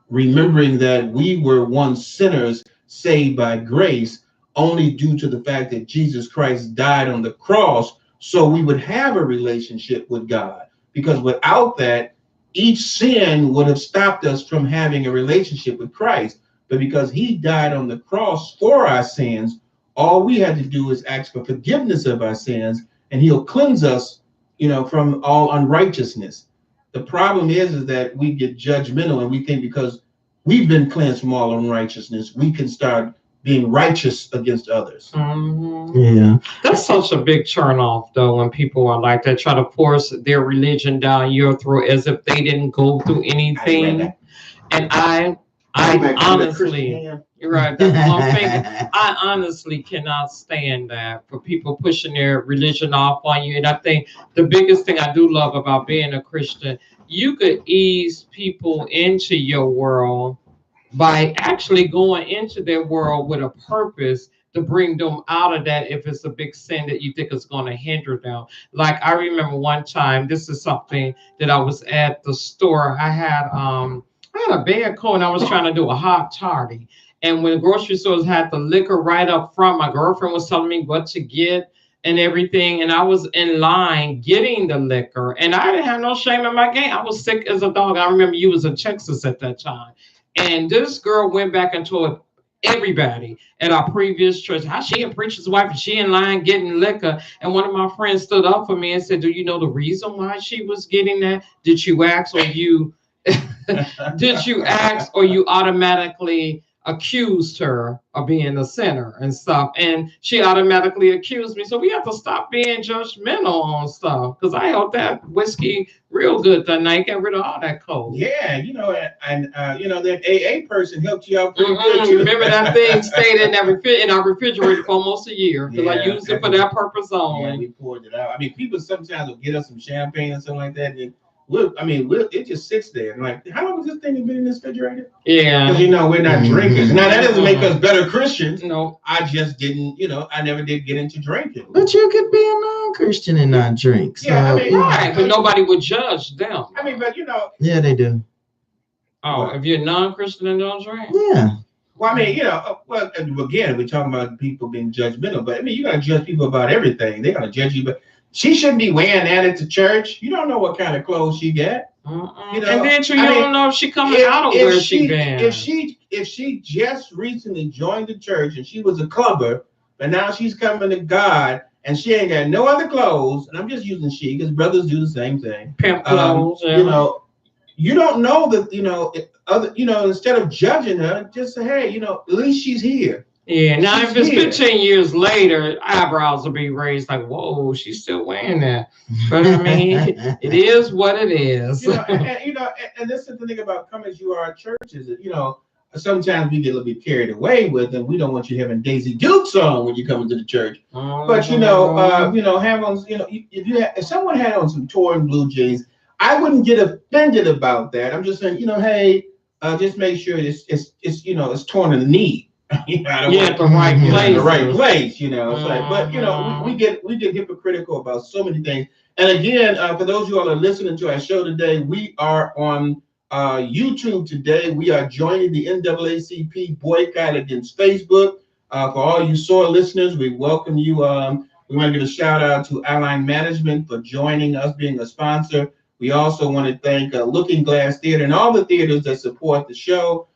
Remembering that we were once sinners saved by grace only due to the fact that Jesus Christ died on the cross so we would have a relationship with God. Because without that, each sin would have stopped us from having a relationship with Christ. But because he died on the cross for our sins, all we had to do is ask for forgiveness of our sins, and he'll cleanse us from all unrighteousness. The problem is that we get judgmental and we think because we've been cleansed from all unrighteousness, we can start being righteous against others. Mhm. Yeah. That's such a big turn off, though, when people are like that, try to force their religion down your throat as if they didn't go through anything. And I honestly, you're right. That's what I'm thinking. I honestly cannot stand that for people pushing their religion off on you. And I think the biggest thing I do love about being a Christian, you could ease people into your world by actually going into their world with a purpose to bring them out of that if it's a big sin that you think is going to hinder them. Like I remember one time, this is something that I was at the store. I had a bad cold and I was trying to do a hot toddy. And when grocery stores had the liquor right up front, my girlfriend was telling me what to get and everything. And I was in line getting the liquor and I didn't have no shame in my game. I was sick as a dog. I remember you was in Texas at that time. And this girl went back and told everybody at our previous church how she a preacher's wife and she in line getting liquor. And one of my friends stood up for me and said, do you know the reason why she was getting that? Did you ask or you did you ask or you automatically accused her of being a sinner and stuff? And she automatically accused me. So we have to stop being judgmental on stuff, because I held that whiskey real good that night, got rid of all that cold. Yeah, and that AA person helped you out pretty good too. Remember that thing stayed in our refrigerator for almost a year because I used it for that purpose only. Yeah, we poured it out. I mean, people sometimes will get us some champagne or something like that, and it just sits there. And like, how long has this thing been in this refrigerator? Yeah. Because we're not drinkers. Now that doesn't make us better Christians. No. I just didn't, I never did get into drinking. But you could be a non-Christian and not drink. So, Yeah, I mean, right, but nobody would judge them. I mean, but Yeah, they do. Oh, if you're non-Christian and don't drink? Yeah. Well, I mean, well, again, we're talking about people being judgmental, but I mean, you gotta judge people about everything. They're gonna judge you, but she shouldn't be wearing that at the church. You don't know what kind of clothes she got. And then you don't know if she coming out of where she been. If she just recently joined the church and she was a clubber, but now she's coming to God and she ain't got no other clothes, and I'm just using she because brothers do the same thing. Pimp clothes. You don't know that instead of judging her, just say, hey, at least she's here. Yeah, now if it's 15 years later, eyebrows will be raised like, whoa, she's still wearing that. But I mean, it is what it is. And this is the thing about come as you are at churches. Sometimes we get a little bit carried away with, and we don't want you having Daisy Dukes on when you come into the church. But have on, if someone had on some torn blue jeans, I wouldn't get offended about that. I'm just saying, hey, just make sure it's torn in the knee. The right place. In the right place, It's like, but we get hypocritical about so many things. And again, for those of you all that are listening to our show today, we are on YouTube today. We are joining the NAACP boycott against Facebook. For all you SOAR listeners, we welcome you. We want to give a shout out to Align Management for joining us, being a sponsor. We also want to thank Looking Glass Theater and all the theaters that support the show.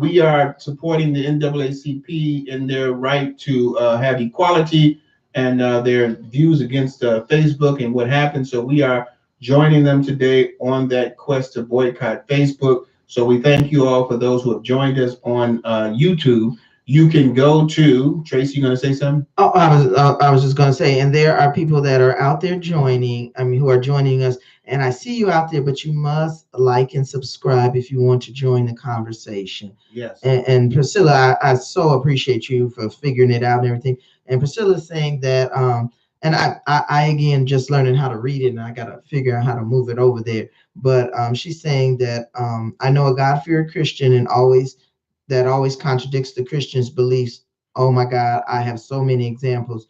We are supporting the NAACP in their right to have equality and their views against Facebook and what happened. So we are joining them today on that quest to boycott Facebook. So we thank you all for those who have joined us on YouTube. You can go to Tracy. You going to say something? Oh, I was just going to say, and there are people that are out there who are joining us. And I see you out there, but you must like and subscribe if you want to join the conversation. Yes. And Priscilla, I so appreciate you for figuring it out and everything. And Priscilla's saying that, and I again just learning how to read it, and I got to figure out how to move it over there. But she's saying that I know a God-fearing Christian and always contradicts the Christian's beliefs. Oh my God, I have so many examples.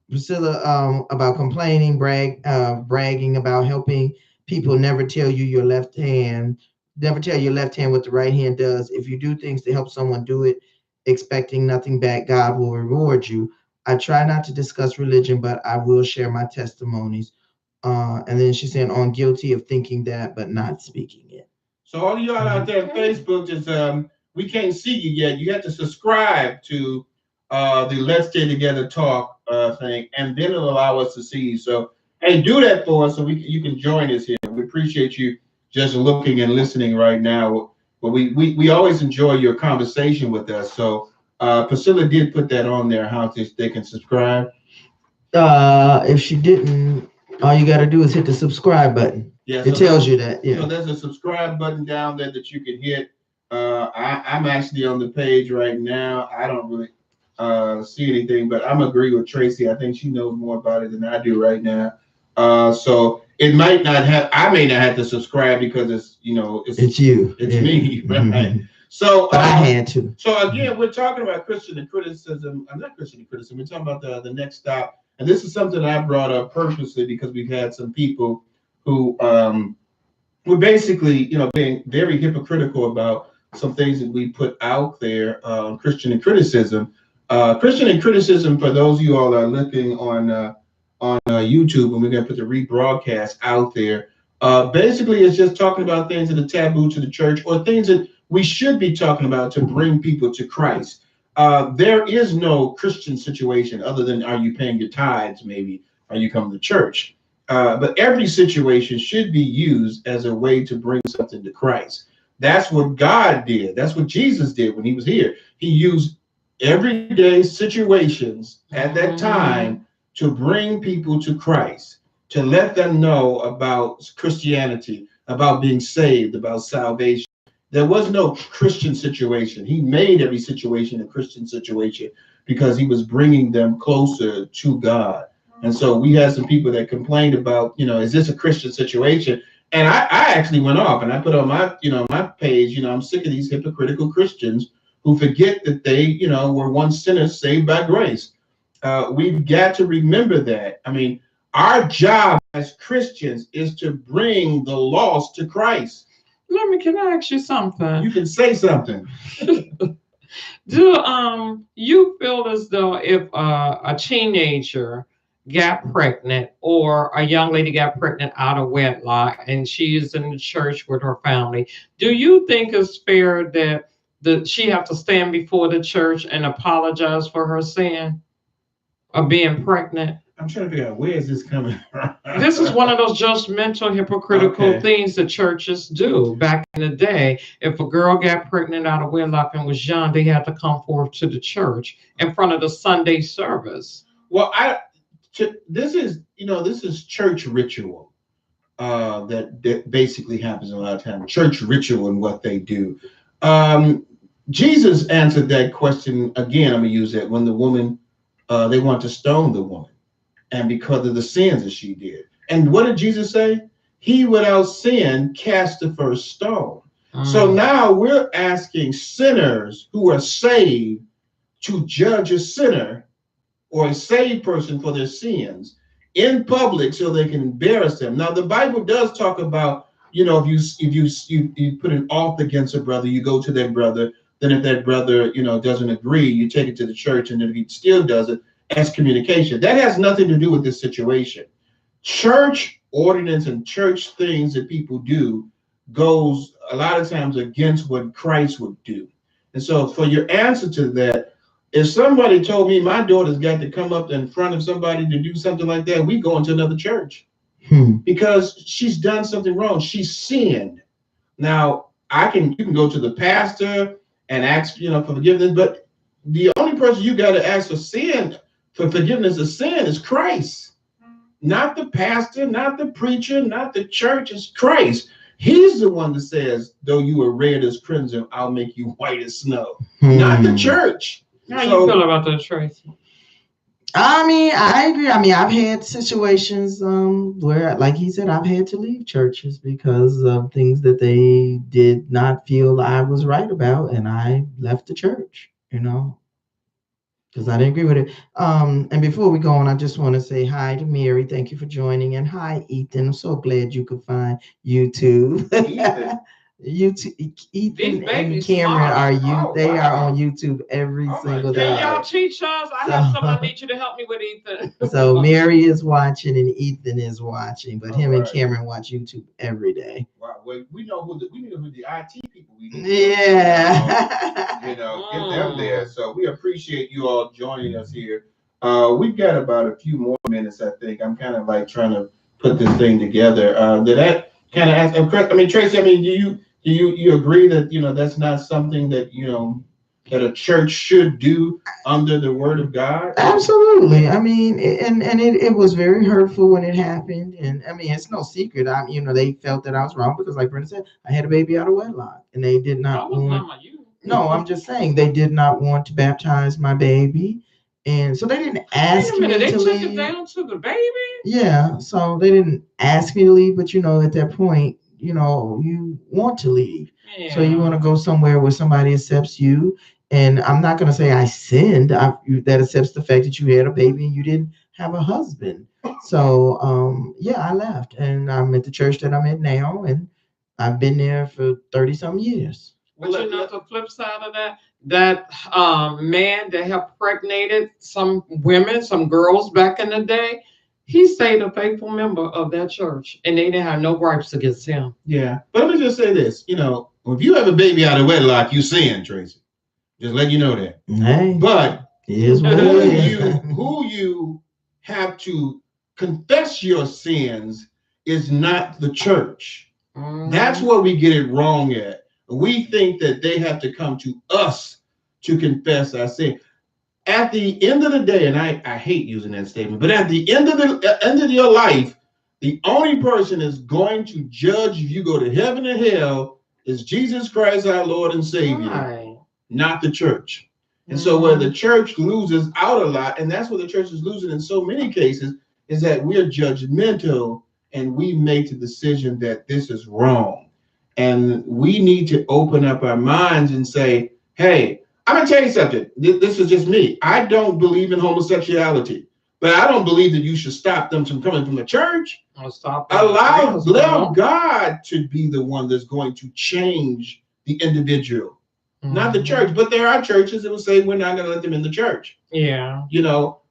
Priscilla, about complaining, bragging about helping people, never tell your left hand what the right hand does. If you do things to help someone do it, expecting nothing back, God will reward you. I try not to discuss religion, but I will share my testimonies. And then she's saying, I'm guilty of thinking that, but not speaking it. So all of y'all out there on Facebook, just we can't see you yet. You have to subscribe to the Let's Stay Together Talk thing, and then it'll allow us to see you. So, hey, do that for us so you can join us here. We appreciate you just looking and listening right now. But we always enjoy your conversation with us. So, Priscilla did put that on there, how they can subscribe. If she didn't, all you got to do is hit the subscribe button. Yeah, it tells you that. Yeah. So there's a subscribe button down there that you can hit. I'm actually on the page right now. I don't really see anything, but I'm agree with Tracy. I think she knows more about it than I do right now. So it might not have. I may not have to subscribe because it's it's you. It's me, right? Mm-hmm. So but I had to. So again, we're talking about Christian and criticism. I'm not Christian and criticism. We're talking about the next stop, and this is something I brought up purposely because we've had some people who were basically being very hypocritical about some things that we put out there. Christian and criticism. Christian and criticism, for those of you all are looking on YouTube, and we're going to put the rebroadcast out there. Basically, it's just talking about things that are taboo to the church or things that we should be talking about to bring people to Christ. There is no Christian situation other than are you paying your tithes, maybe, are you coming to church? But every situation should be used as a way to bring something to Christ. That's what God did. That's what Jesus did when he was here. He used everyday situations at that time to bring people to Christ, to let them know about Christianity, about being saved, about salvation. There was no Christian situation. He made every situation a Christian situation because he was bringing them closer to God. And so we had some people that complained about, is this a Christian situation? And I actually went off and I put on my, my page, I'm sick of these hypocritical Christians who forget that they, were once sinners saved by grace. We've got to remember that. I mean, our job as Christians is to bring the lost to Christ. Can I ask you something? You can say something. Do you feel as though if a teenager got pregnant or a young lady got pregnant out of wedlock and she is in the church with her family, do you think it's fair that she have to stand before the church and apologize for her sin of being pregnant? I'm trying to figure out where is this coming from. This is one of those judgmental, hypocritical things that churches do. Back in the day, if a girl got pregnant out of wedlock and was young, they had to come forth to the church in front of the Sunday service. Well, this is church ritual that basically happens a lot of times. Church ritual and what they do. Jesus answered that question again. I'm gonna use that when the woman they want to stone the woman. And because of the sins that she did. And what did Jesus say? He without sin cast the first stone. So now we're asking sinners who are saved to judge a sinner or a saved person for their sins in public so they can embarrass them. Now, the Bible does talk about, if you put an oath against a brother, you go to that brother. Then if that brother, doesn't agree, you take it to the church. And if he still does it, excommunication. That has nothing to do with this situation. Church ordinance and church things that people do goes a lot of times against what Christ would do. And so for your answer to that, if somebody told me my daughter's got to come up in front of somebody to do something like that, we go into another church because she's done something wrong. She's sinned. Now you can go to the pastor and ask, for forgiveness, but the only person you got to ask for forgiveness of sin is Christ, not the pastor, not the preacher, not the church. It's Christ. He's the one that says, though you are red as crimson, I'll make you white as snow, not the church. How you feel about that, Tracy? I mean, I agree. I mean, I've had situations where, like he said, I've had to leave churches because of things that they did not feel I was right about, and I left the church, because I didn't agree with it. And before we go on, I just want to say hi to Mary. Thank you for joining. And hi, Ethan. I'm so glad you could find YouTube. YouTube, Ethan These and babies Cameron smart. they are Wow. on YouTube every Oh, my single God. Can day. y'all teach us? I have someone I need you to help me with, Ethan. So Mary is watching and Ethan is watching, but him and Alright. Cameron watch YouTube every day. Wow, well, we know who the IT people we need. Yeah. Get them there. So we appreciate you all joining us here. We've got about a few more minutes, I think. I'm kind of like trying to put this thing together. Did that kind of ask? I mean, Tracy. I mean, do you agree that that's not something that that a church should do under the Word of God? Absolutely. I mean, and it was very hurtful when it happened. And I mean, it's no secret. They felt that I was wrong because, like Brenda said, I had a baby out of wedlock, and they did not That was want. not you. No, I'm just saying they did not want to baptize my baby, and so they didn't ask Wait a minute, me they to took leave. it down to the baby? Yeah, so they didn't ask me to leave, but at that point, you want to leave. Yeah. So you want to go somewhere where somebody accepts you. And I'm not going to say I sinned. That accepts the fact that you had a baby and you didn't have a husband. So, yeah, I left. And I'm at the church that I'm at now. And I've been there for 30-some years. But the flip side of that man that have pregnated some women, some girls back in the day, he stayed a faithful member of that church, and they didn't have no gripes against him. Yeah, but let me just say this: if you have a baby out of wedlock, you sin, Tracy. Just let you know that. Hey, but is what who it is. you have to confess your sins is not the church. That's where we get it wrong at. We think that they have to come to us to confess our sin. At the end of the day, and I hate using that statement, but at the end of your life, the only person is going to judge if you go to heaven or hell is Jesus Christ, our Lord and Savior, Right. not the church. And so where the church loses out a lot, and that's what the church is losing in so many cases, is that we're judgmental and we make the decision that this is wrong. And we need to open up our minds and say, hey, I'm going to tell you something. This is just me. I don't believe in homosexuality, but I don't believe that you should stop them from coming from the church. Allow God to be the one that's going to change the individual, not the church. But there are churches that will say we're not going to let them in the church. Yeah.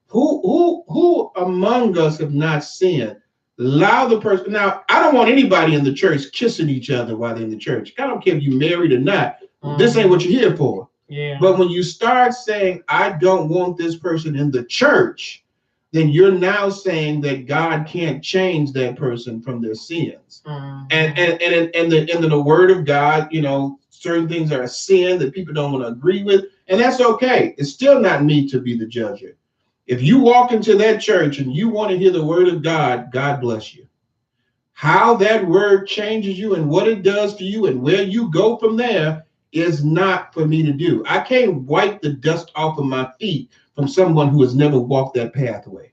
Who among us have not sinned? Allow the person. Now, I don't want anybody in the church kissing each other while they're in the church. I don't care if you're married or not. This ain't what you're here for. Yeah. But when you start saying, I don't want this person in the church, then you're now saying that God can't change that person from their sins. And in the Word of God, certain things are a sin that people don't want to agree with, and that's okay. It's still not me to be the judge. If you walk into that church and you want to hear the Word of God, God bless you. How that word changes you and what it does to you and where you go from there is not for me to do. I can't wipe the dust off of my feet from someone who has never walked that pathway.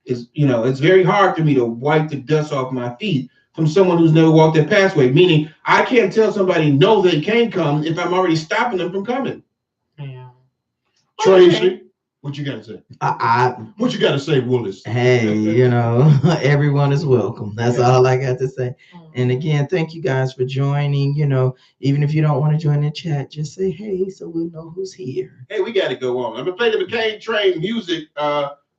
It's very hard for me to wipe the dust off my feet from someone who's never walked that pathway, meaning I can't tell somebody no, they can't come if I'm already stopping them from coming. Yeah. Tracy, what you got to say? What you got to say, Willis? Hey, everyone is welcome. That's all I got to say. And again, thank you guys for joining. Even if you don't want to join the chat, just say hey so we'll know who's here. Hey, we got to go on. I'm going to play the McCain Train music.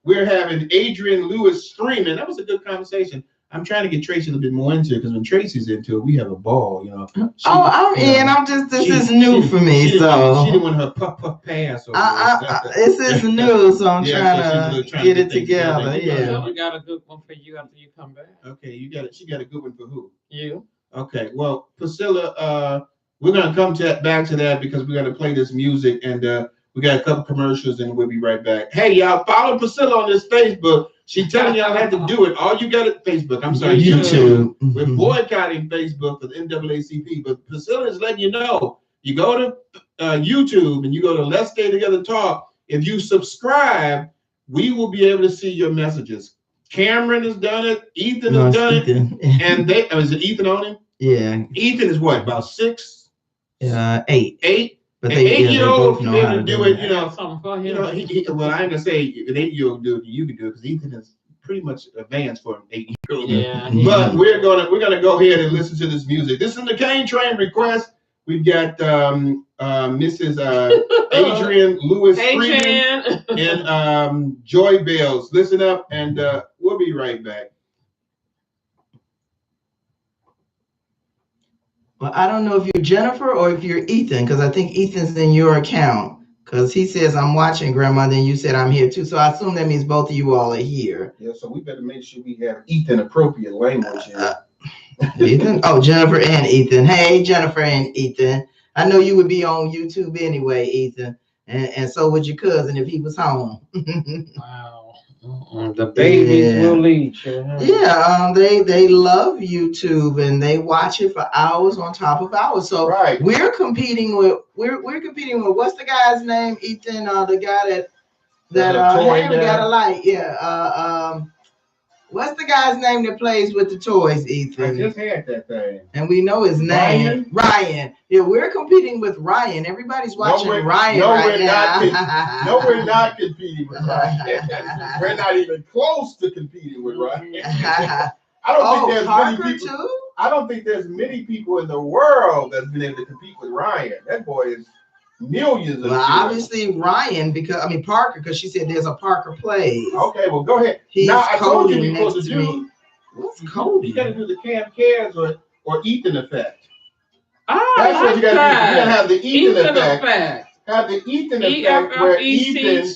We're having Adrian Lewis streaming. That was a good conversation. I'm trying to get Tracy a little bit more into it because when Tracy's into it, we have a ball, I'm in. This is new for me. She didn't want her puff pass. This is new, so I'm trying to get it together. Yeah. We got a good one for you after you come back. Okay, she got a good one for who? You. Okay, well, Priscilla, we're gonna come back to that because we're gonna play this music and we got a couple commercials and we'll be right back. Hey, y'all, follow Priscilla on this Facebook. She's telling y'all how to do it. All you got at Facebook. I'm sorry, YouTube. We're boycotting Facebook for the NAACP, but Priscilla is letting you know. You go to YouTube and you go to Let's Stay Together Talk. If you subscribe, we will be able to see your messages. Cameron has done it. Ethan has done it. And is it Ethan on him? Yeah. Ethan is what, about 6? 8. 8? But an 8-year-old can be able to do it, Something for him. well, I ain't gonna say an 8-year-old do it. You can do it because Ethan is pretty much advanced for an 8-year-old. Yeah. But we're gonna go ahead and listen to this music. This is the Cane Train request. We've got Mrs. Adrian Lewis Freeman and Joy Bells. Listen up, and we'll be right back. Well, I don't know if you're Jennifer or if you're Ethan, because I think Ethan's in your account. Because he says, I'm watching, Grandma, then you said I'm here too. So I assume that means both of you all are here. Yeah, so we better make sure we have Ethan appropriate language here. Ethan? Oh, Jennifer and Ethan. Hey, Jennifer and Ethan. I know you would be on YouTube anyway, Ethan. And so would your cousin if he was home. Wow. The babies will lead you. Huh? Yeah, they love YouTube and they watch it for hours on top of hours. So Right. we're competing with what's the guy's name, Ethan? The guy that toy we guy. got a light. Yeah. What's the guy's name that plays with the toys, I Ethan? just had that thing. And we know his name. Ryan. Yeah, we're competing with Ryan. Everybody's watching Ryan right now. No, we're not competing with Ryan. We're not even close to competing with Ryan. I don't think there's Parker many people. too? I don't think there's many people in the world that's been able to compete with Ryan. That boy is millions of Well, viewers. obviously Ryan, Parker, because she said there's a Parker Plays. Okay, well go ahead. He's now I told you Cody before to next to do. me. What's Cody? You gotta do the Cam Cares or Ethan effect. Oh, That's what you gotta do. You gotta have the Ethan Ethan effect. effect. Have the Ethan effect where Ethan is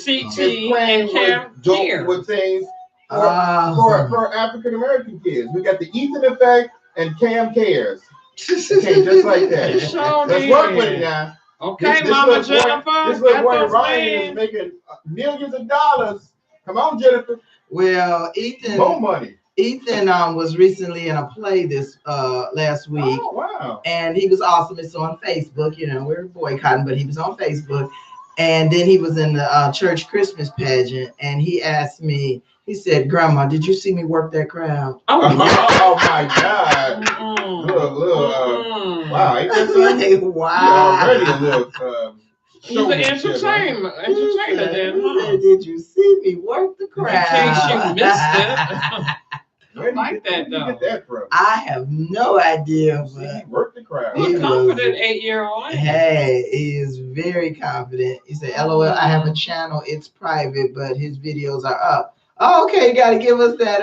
playing with things for African American kids. We got the Ethan effect and Cam Cares. Okay, just like that. Sure Let's did. work with it now. Okay, This Mama little boy- Jennifer. This little got boy those Ryan is names. making millions of dollars. Come on, Jennifer. Well, More money. Ethan was recently in a play this last week. Oh, wow. And he was awesome. It's on Facebook. You know, we're boycotting, but he was on Facebook. And then he was in the church Christmas pageant. And he asked me, he said, Grandma, did you see me work that crowd? Oh my God. Wow. Ain't that something? Like, wow. You're already a little He's an entertainer then, He huh? said, did you see me work the crowd? In case you missed it. Where did like that, you get that from? I have no idea. See, But he worked the crowd. He What confident 8-year-old? hey, he is very confident. He said, LOL, I have a channel. It's private, but his videos are up. Oh, okay, you got to give us that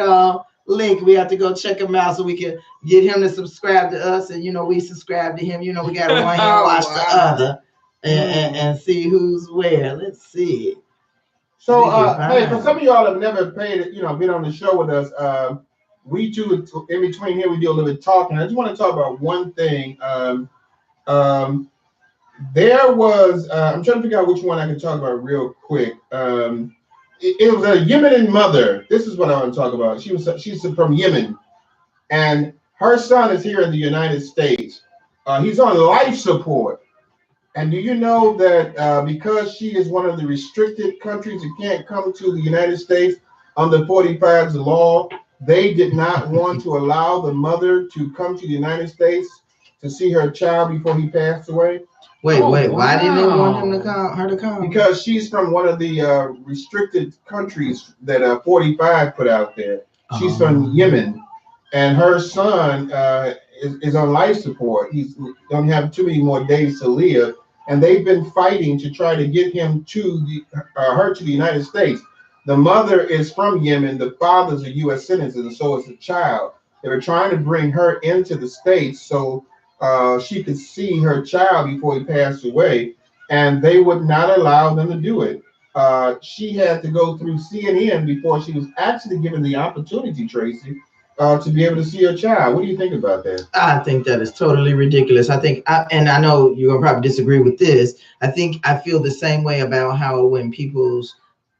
link. We have to go check him out so we can get him to subscribe to us. And, we subscribe to him. We got to one hand watch the other and see who's where. Let's see. So, hey, for some of y'all that have never paid, been on the show with us, we do, in between here, we do a little bit of talking. I just want to talk about one thing. There was, I'm trying to figure out which one I can talk about real quick. It was a Yemeni mother. This is what I want to talk about. She's from Yemen, and her son is here in the United States. He's on life support. And do you know that because she is one of the restricted countries that can't come to the United States under 45's law, they did not want to allow the mother to come to the United States to see her child before he passed away? Wait. Why didn't they want wow. him to come? Her to come? Because she's from one of the restricted countries that 45 put out there. She's from Yemen, and her son is on life support. He's don't have too many more days to live, and they've been fighting to try to get him to her to the United States. The mother is from Yemen. The father's a U.S. citizen, so it's a child. They were trying to bring her into the States so she could see her child before he passed away, and they would not allow them to do it. She had to go through CNN before she was actually given the opportunity, Tracy, to be able to see her child. What do you think about that? I think that is totally ridiculous. And I know you're gonna probably disagree with this. I feel the same way about how when people's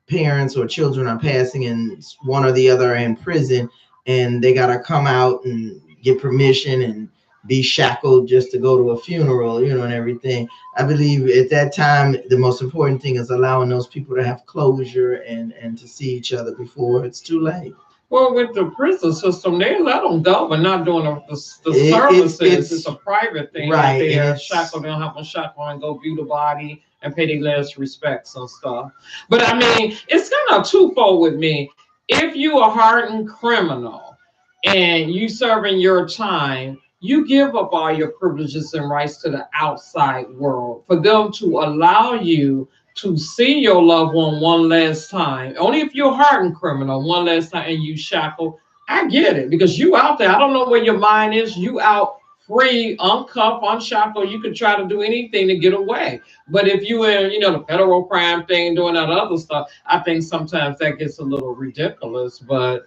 parents or children are passing and one or the other are in prison and they gotta come out and get permission and be shackled just to go to a funeral, and everything. I believe at that time, the most important thing is allowing those people to have closure and to see each other before it's too late. Well, with the prison system, they let them go, but not doing the services. It's a private thing. Right. They are shackled, they don't have them shackled and go view the body and pay their last respects and stuff. But I mean, it's kind of twofold with me. if you are a hardened criminal and you serving your time, you give up all your privileges and rights to the outside world for them to allow you to see your loved one last time. Only if you're a hardened criminal one last time and you shackle. I get it because you out there. I don't know where your mind is. You out free, uncuffed, unshackled. You could try to do anything to get away. But if you in, the federal crime thing, doing that other stuff, I think sometimes that gets a little ridiculous. But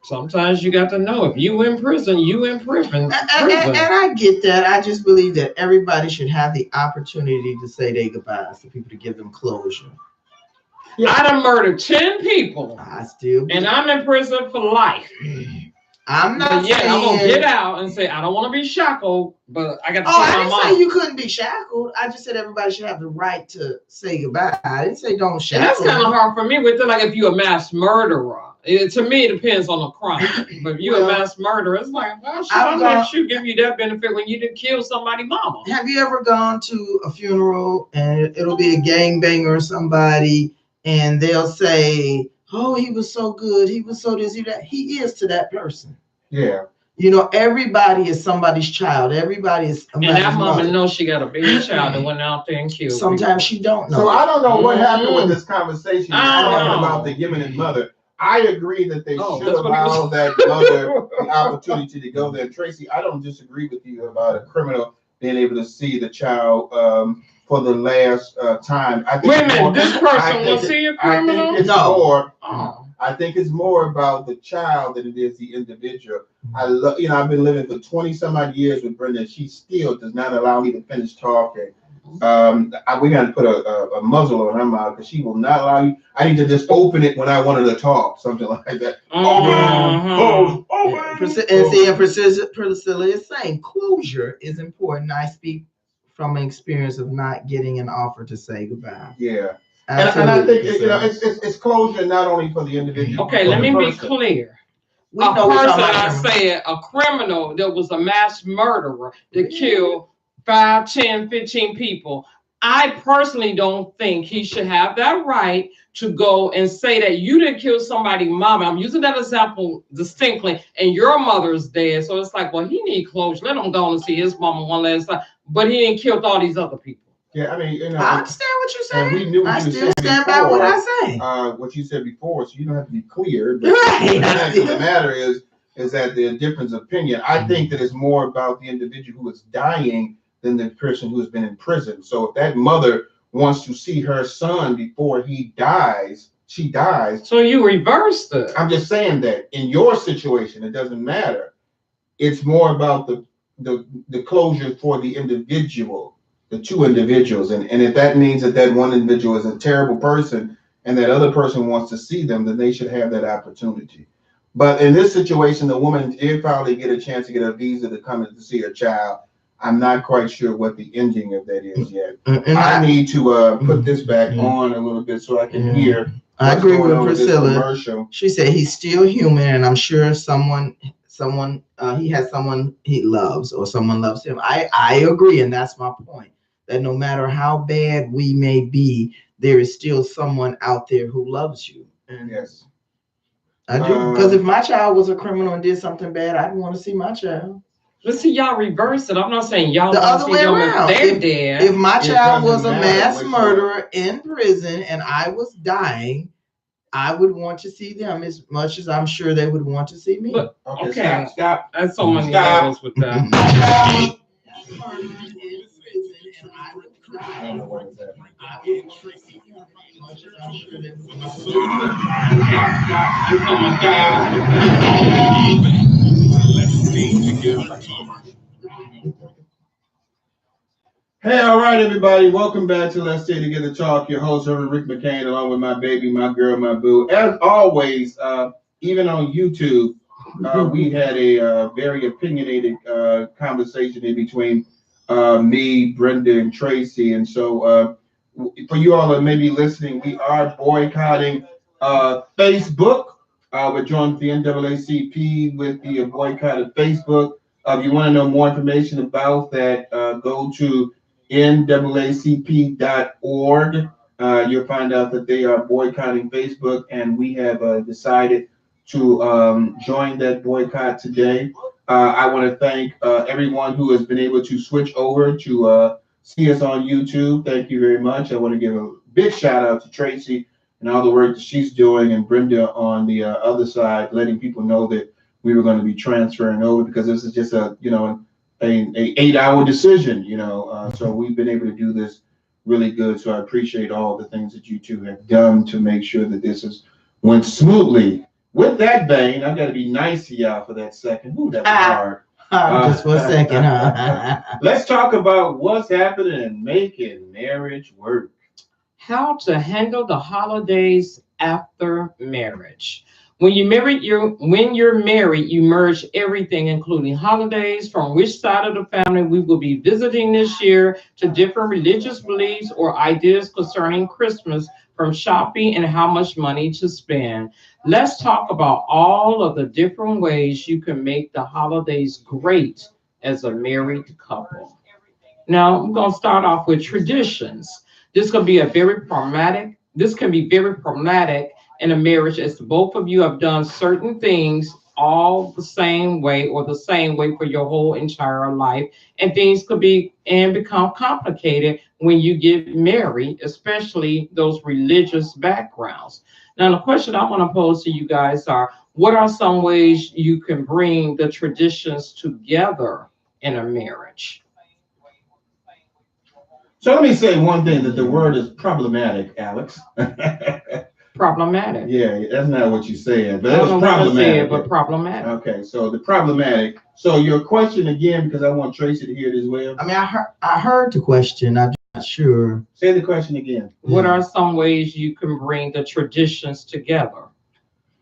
sometimes you got to know if you in prison, you in prison. And I get that. I just believe that everybody should have the opportunity to say their goodbyes to people, to give them closure. Yeah. I done murdered 10 people. And I'm in prison for life. I'm not saying. I'm gonna get out and say I don't want to be shackled, but I got to. I didn't say you couldn't be shackled. I just said everybody should have the right to say goodbye. I didn't say don't shackle. And that's kind of hard for me with it. Like if you're a mass murderer, to me it depends on the crime. But if you're a mass murderer, it's like, well, I'm let you give you that benefit when you didn't kill somebody's mama. Have you ever gone to a funeral and it'll be a gangbanger or somebody, and they'll say, "Oh, he was so good. He was so this, he that." He is to that person. Yeah. Everybody is somebody's child. Everybody is. And that mother knows she got a baby child that went out there and killed. Sometimes she don't know. So I don't know what happened with this conversation about the giving his mother. I agree that they should allow that mother the opportunity to go there. Tracy, I don't disagree with you about a criminal being able to see the child for the last time. I think wait a minute, this person will see a criminal? I think it's more about the child than it is the individual. I've been living for 20 some odd years with Brenda. She still does not allow me to finish talking. We got to put a muzzle on her mouth because she will not allow you. I need to just open it when I wanted to talk, something like that. Priscilla is saying closure is important. I speak from an experience of not getting an offer to say goodbye. Yeah. And I think it's closure not only for the individual. Okay, let me be clear. I said a criminal that was a mass murderer that killed 5, 10, 15 people. I personally don't think he should have that right to go and say that you didn't kill somebody's mama. I'm using that example distinctly, and your mother's dead. So it's like, well, he need closure. Let him go and see his mama one last time. But he didn't kill all these other people. Yeah, I mean, I understand what you're saying. We knew what I still stand by what I say. What you said before, so you don't have to be clear. But the fact of the matter is that there's a difference of opinion. I think that it's more about the individual who is dying than the person who has been in prison. So if that mother wants to see her son before he dies, she dies. So you reversed it. I'm just saying that in your situation, it doesn't matter. It's more about the closure for the individual. The two individuals, and if that means that one individual is a terrible person and that other person wants to see them, then they should have that opportunity. But in this situation, the woman did probably get a chance to get a visa to come in to see her child. I'm not quite sure what the ending of that is yet. I need to put this back on a little bit so I can hear. I agree with Priscilla. She said he's still human, and I'm sure he has someone he loves or someone loves him. I agree, and that's my point. That no matter how bad we may be, there is still someone out there who loves you. And yes, I do. Because if my child was a criminal and did something bad, I'd want to see my child. Let's see, y'all reverse it. I'm not saying y'all the other way around. If my child was a mass murderer in prison and I was dying, I would want to see them as much as I'm sure they would want to see me. But, okay, stop. That's so many levels with that. I don't know what is that. Hey, all right, everybody. Welcome back to Let's Stay Together Talk. Your host, Reverend Rick McCain, along with my baby, my girl, my boo. As always, even on YouTube, we had a very opinionated conversation in between me, Brenda, and Tracy. And so for you all that may be listening, we are boycotting Facebook. We're joining the NAACP with the boycott of Facebook. If you want to know more information about that, go to NAACP.org. You'll find out that they are boycotting Facebook, and we have decided to join that boycott today. I want to thank everyone who has been able to switch over to see us on YouTube. Thank you very much. I want to give a big shout out to Tracy and all the work that she's doing, and Brenda on the other side, letting people know that we were going to be transferring over, because this is just a an 8-hour decision. So we've been able to do this really good. So I appreciate all the things that you two have done to make sure that this is went smoothly. With that vein, I've got to be nice to y'all for that second. Ooh, that was hard. Just for a second, huh? Let's talk about what's happening in making marriage work. How to handle the holidays after marriage. When you're married, you merge everything, including holidays, from which side of the family we will be visiting this year, to different religious beliefs or ideas concerning Christmas, from shopping and how much money to spend. Let's talk about all of the different ways you can make the holidays great as a married couple. Now, I'm going to start off with traditions. This can be very problematic in a marriage, as both of you have done certain things all the same way or the same way for your whole entire life. And things could become complicated when you get married, especially those religious backgrounds. Now, the question I want to pose to you guys are, what are some ways you can bring the traditions together in a marriage? So let me say one thing, that the word is problematic, Alex. Problematic. Yeah, that's not what you said, but I it don't was know what to say, problematic. but problematic. Okay, so the problematic. So your question again, because I want Tracy to hear it as well. I mean, I heard the question. I'm not sure. Say the question again. What are some ways you can bring the traditions together?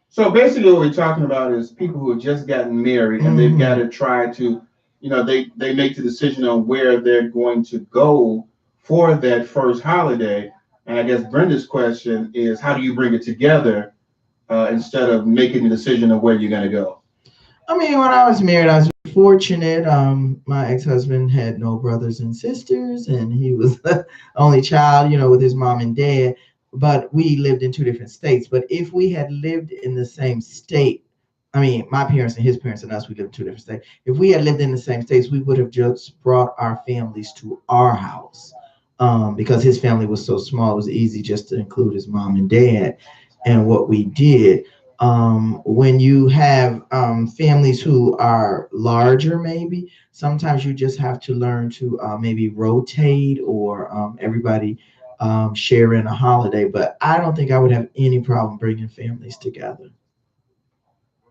So basically what we're talking about is people who have just gotten married, and they've got to try to, they make the decision on where they're going to go for that first holiday. And I guess Brenda's question is, how do you bring it together instead of making the decision of where you're going to go? I mean, when I was married, I was fortunate. My ex-husband had no brothers and sisters, and he was the only child, with his mom and dad. But we lived in 2 different states. But if we had lived in the same state, I mean, my parents and his parents and us, we lived in 2 different states. If we had lived in the same states, we would have just brought our families to our house. Because his family was so small, it was easy just to include his mom and dad. And what we did, when you have families who are larger, maybe, sometimes you just have to learn to maybe rotate, or everybody share in a holiday. But I don't think I would have any problem bringing families together.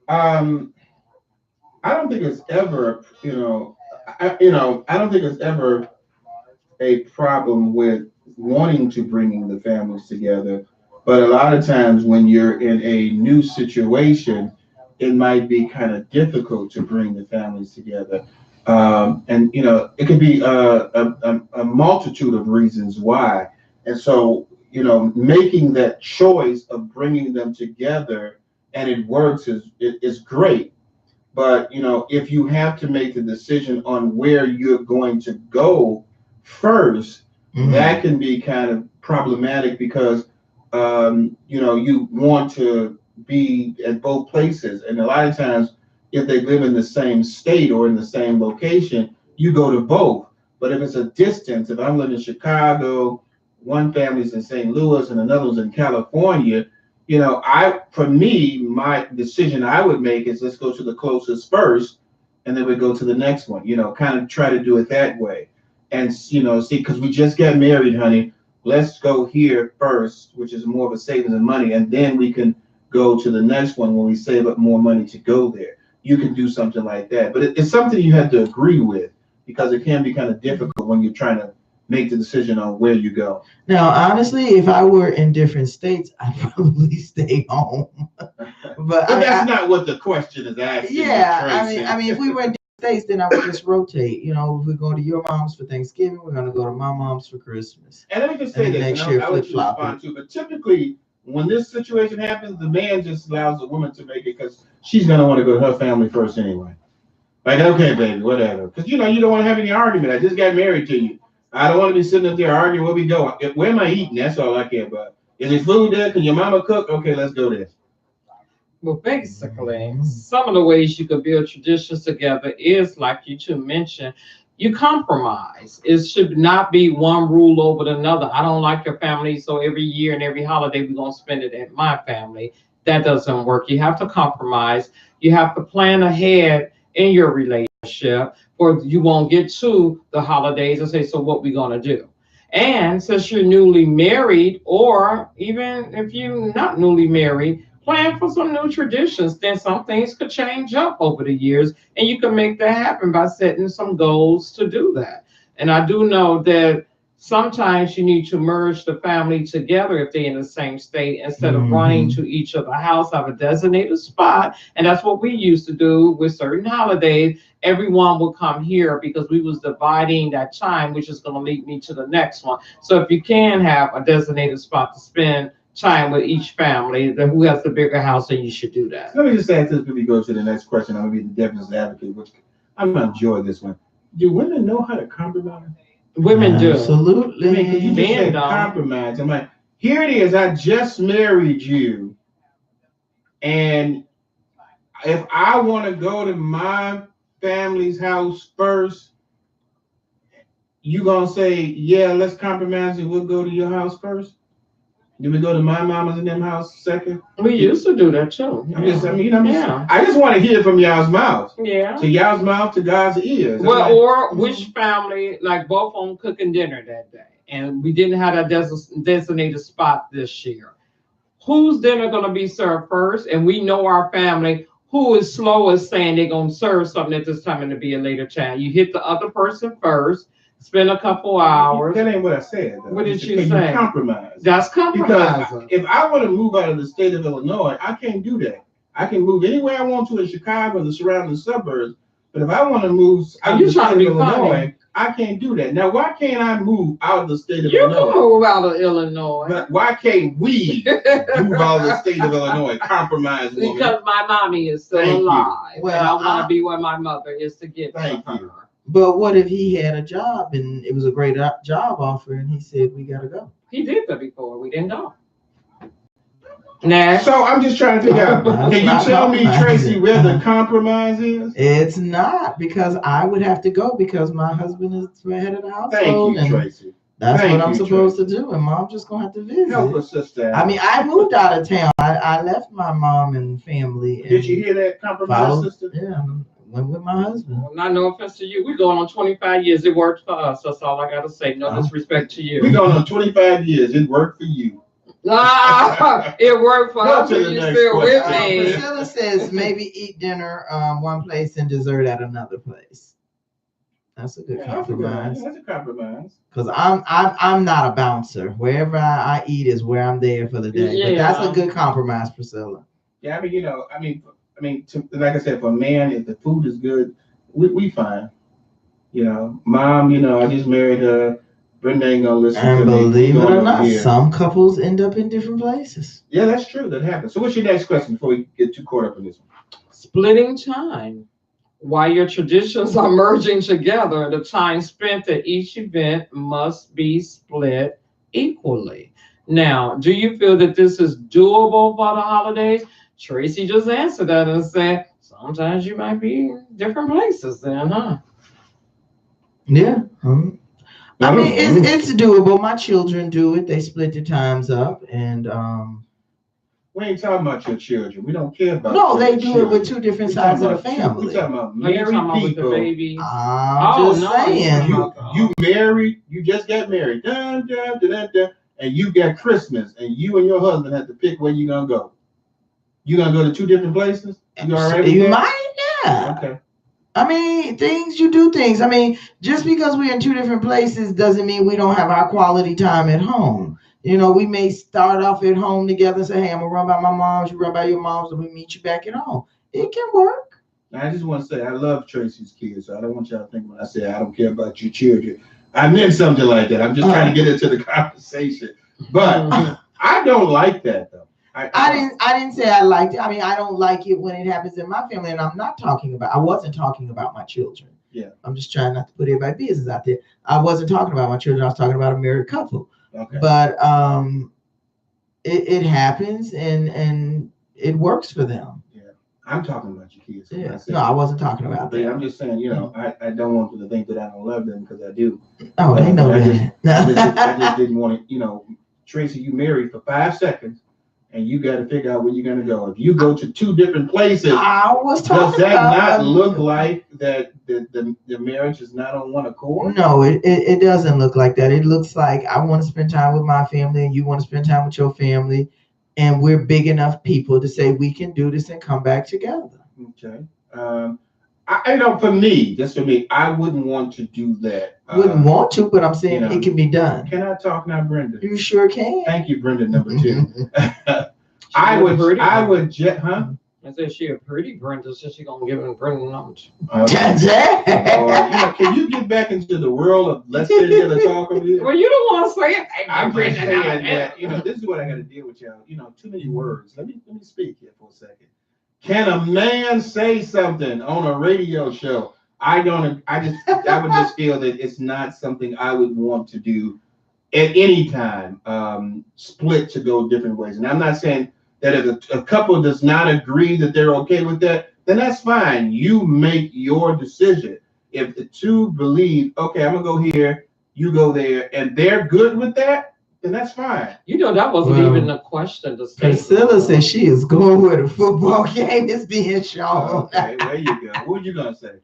I don't think it's ever, I don't think it's ever a problem with wanting to bring the families together, but a lot of times when you're in a new situation, it might be kind of difficult to bring the families together. And it could be a multitude of reasons why. And so, making that choice of bringing them together and it works is great. But, if you have to make the decision on where you're going to go first, that can be kind of problematic, because you want to be at both places, and a lot of times if they live in the same state or in the same location, you go to both. But if it's a distance, if I'm living in Chicago, one family's in St. Louis and another one's in California, for me, my decision I would make is, let's go to the closest first, and then we go to the next one, kind of try to do it that way. And, see, because we just got married, honey, let's go here first, which is more of a savings of money. And then we can go to the next one when we save up more money to go there. You can do something like that. But it's something you have to agree with, because it can be kind of difficult when you're trying to make the decision on where you go. Now, honestly, if I were in different states, I'd probably stay home. But that's not what the question is asking. Yeah, I mean, if we were in States, then I would just rotate. If we go to your mom's for Thanksgiving, we're gonna go to my mom's for Christmas. And let me just say this, next year I would respond to, but typically when this situation happens, the man just allows the woman to make it, because she's gonna want to go to her family first anyway. Like, okay, baby, whatever. Because you don't want to have any argument. I just got married to you. I don't want to be sitting up there arguing where we go. Where am I eating? That's all I care about. Is there food there? Can your mama cook? Okay, let's go there. Well, basically, some of the ways you could build traditions together is like you two mentioned, you compromise. It should not be one rule over another. I don't like your family, so every year and every holiday we're gonna spend it at my family. That doesn't work. You have to compromise. You have to plan ahead in your relationship, or you won't get to the holidays and say, so what we gonna do? And since you're newly married, or even if you're not newly married, plan for some new traditions. Then some things could change up over the years, and you can make that happen by setting some goals to do that. And I do know that sometimes you need to merge the family together if they're in the same state instead of running to each other's house, have a designated spot. And that's what we used to do with certain holidays. Everyone will come here because we was dividing that time, which is going to lead me to the next one. So if you can have a designated spot to spend time with each family, then who has the bigger house, then you should do that. Let me just add this before we go to the next question. I'm going to be the devil's advocate, which I'm going to enjoy this one. Do women know how to compromise? Women do. Absolutely. I mean, 'cause you just Men said don't. compromise. I'm like, here it is. I just married you, and if I want to go to my family's house first, you gonna say, yeah, let's compromise and we'll go to your house first? Then we go to my mama's and them house second? We used to do that too. I just want to hear from y'all's mouth. Yeah. To y'all's mouth, to God's ears. Well, or which family, like both of them cooking dinner that day, and we didn't have a designated spot this year. Whose dinner gonna be served first? And we know our family who is slowest saying they're gonna serve something at this time and to be a later time. You hit the other person first, spend a couple hours. That ain't what I said. Though. What did you Can say? You compromise. That's compromising. Because if I want to move out of the state of Illinois, I can't do that. I can move anywhere I want to in Chicago and the surrounding suburbs. But if I want to move out of the state of Illinois, I can't do that. Now, why can't I move out of the state of Illinois? You can move out of Illinois. But why can't we move out of the state of Illinois? Compromise, woman. Because my mommy is still Thank you. alive. Well, and I want to be where my mother is to get Thank to you. her. But what if he had a job and it was a great job offer and he said, we got to go? He did that before. We didn't go. Next. So I'm just trying to figure out, That's can you not tell me, compromise. Tracy, where the compromise is? It's not, because I would have to go because my husband is the head of the household. Thank you, and Tracy. that's Thank what I'm you, supposed Tracy. to do. And mom just going to have to visit. Help us, sister. I mean, I moved out of town. I left my mom and family. And Did you hear that compromise, followed, sister? yeah, went with my husband. Well, not no offense to you. We're going on 25 years. It worked for us. That's all I got to say. No disrespect to you. We going on 25 years. It worked for you. It worked for Go us. to But the you next still with question. me. Priscilla says maybe eat dinner one place and dessert at another place. That's a good compromise. That's a compromise. Because I'm not a bouncer. Wherever I eat is where I'm there for the day. But that's a good compromise, Priscilla. Yeah, I mean, like I said, for a man, if the food is good, we fine. You know, mom, I just married her. Brenda ain't gonna listen And to me. believe it Going or over not, here. some couples end up in different places. Yeah, that's true. That happens. So what's your next question before we get too caught up in this one? Splitting time. While your traditions are merging together, the time spent at each event must be split equally. Now, do you feel that this is doable for the holidays? Tracy just answered that and said, sometimes you might be in different places then, huh? Yeah. I mean, it's doable. My children do it. They split their times up, and We ain't talking about your children. We don't care about. no, your they do children. it with two different We sides of the talking about family. We talking about Are you talking about married with the people. baby? I'm Oh, just no, saying. You married. You just got married. Dun, dun, dun, dun, dun, and you got Christmas, and you and your husband have to pick where you gonna go. You gonna go to two different places? You all right with You that? might, yeah. Okay. I mean, you do things. I mean, just because we're in two different places doesn't mean we don't have our quality time at home. We may start off at home together and say, hey, I'm going to run by my mom's, you run by your mom's, and we meet you back at home. It can work. I just want to say I love Tracy's kids, so I don't want y'all to think when I say I don't care about your children. I meant something like that. I'm just trying to get into the conversation. But I don't like that, though. I didn't say I liked it. I mean, I don't like it when it happens in my family, and I wasn't talking about my children. Yeah. I'm just trying not to put everybody's business out there. I wasn't talking about my children. I was talking about a married couple. Okay. But it happens, and it works for them. I'm talking about your kids. Yeah. No, I wasn't talking about But that. I'm just saying, you know, I don't want them to think that I don't love them, because I do. Oh, they know that. I just didn't want to, you know, Tracy, you married for 5 seconds and you got to figure out where you're going to go. If you go to 2 different places, I was does talking that about not look like that the marriage is not on one accord? No, it doesn't look like that. It looks like I want to spend time with my family and you want to spend time with your family. And we're big enough people to say we can do this and come back together. Okay. I know for me, just for me, I wouldn't want to do that. Wouldn't want to, but I'm saying you know, it can be done. Can I talk now, Brenda? You sure can. Thank you, Brenda, number 2. I would, huh? I said she a pretty Brenda, so she gonna give him Brenda numbers. That's it. Can you get back into the world of let's sit together talk over here? Well, you don't want to say it. I'm just saying that, you know, this is what I got to deal with y'all. You know, too many words. Let me speak here for a second. Can a man say something on a radio show? I would just feel that it's not something I would want to do at any time. Split to go different ways, and I'm not saying that if a couple does not agree that they're okay with that, then that's fine. You make your decision. If the 2 believe, okay, I'm gonna go here, you go there, and they're good with that, then that's fine. You know, that wasn't even a question to say. Priscilla says she is going where the football game is being shown. Okay, there you go. What were you gonna say?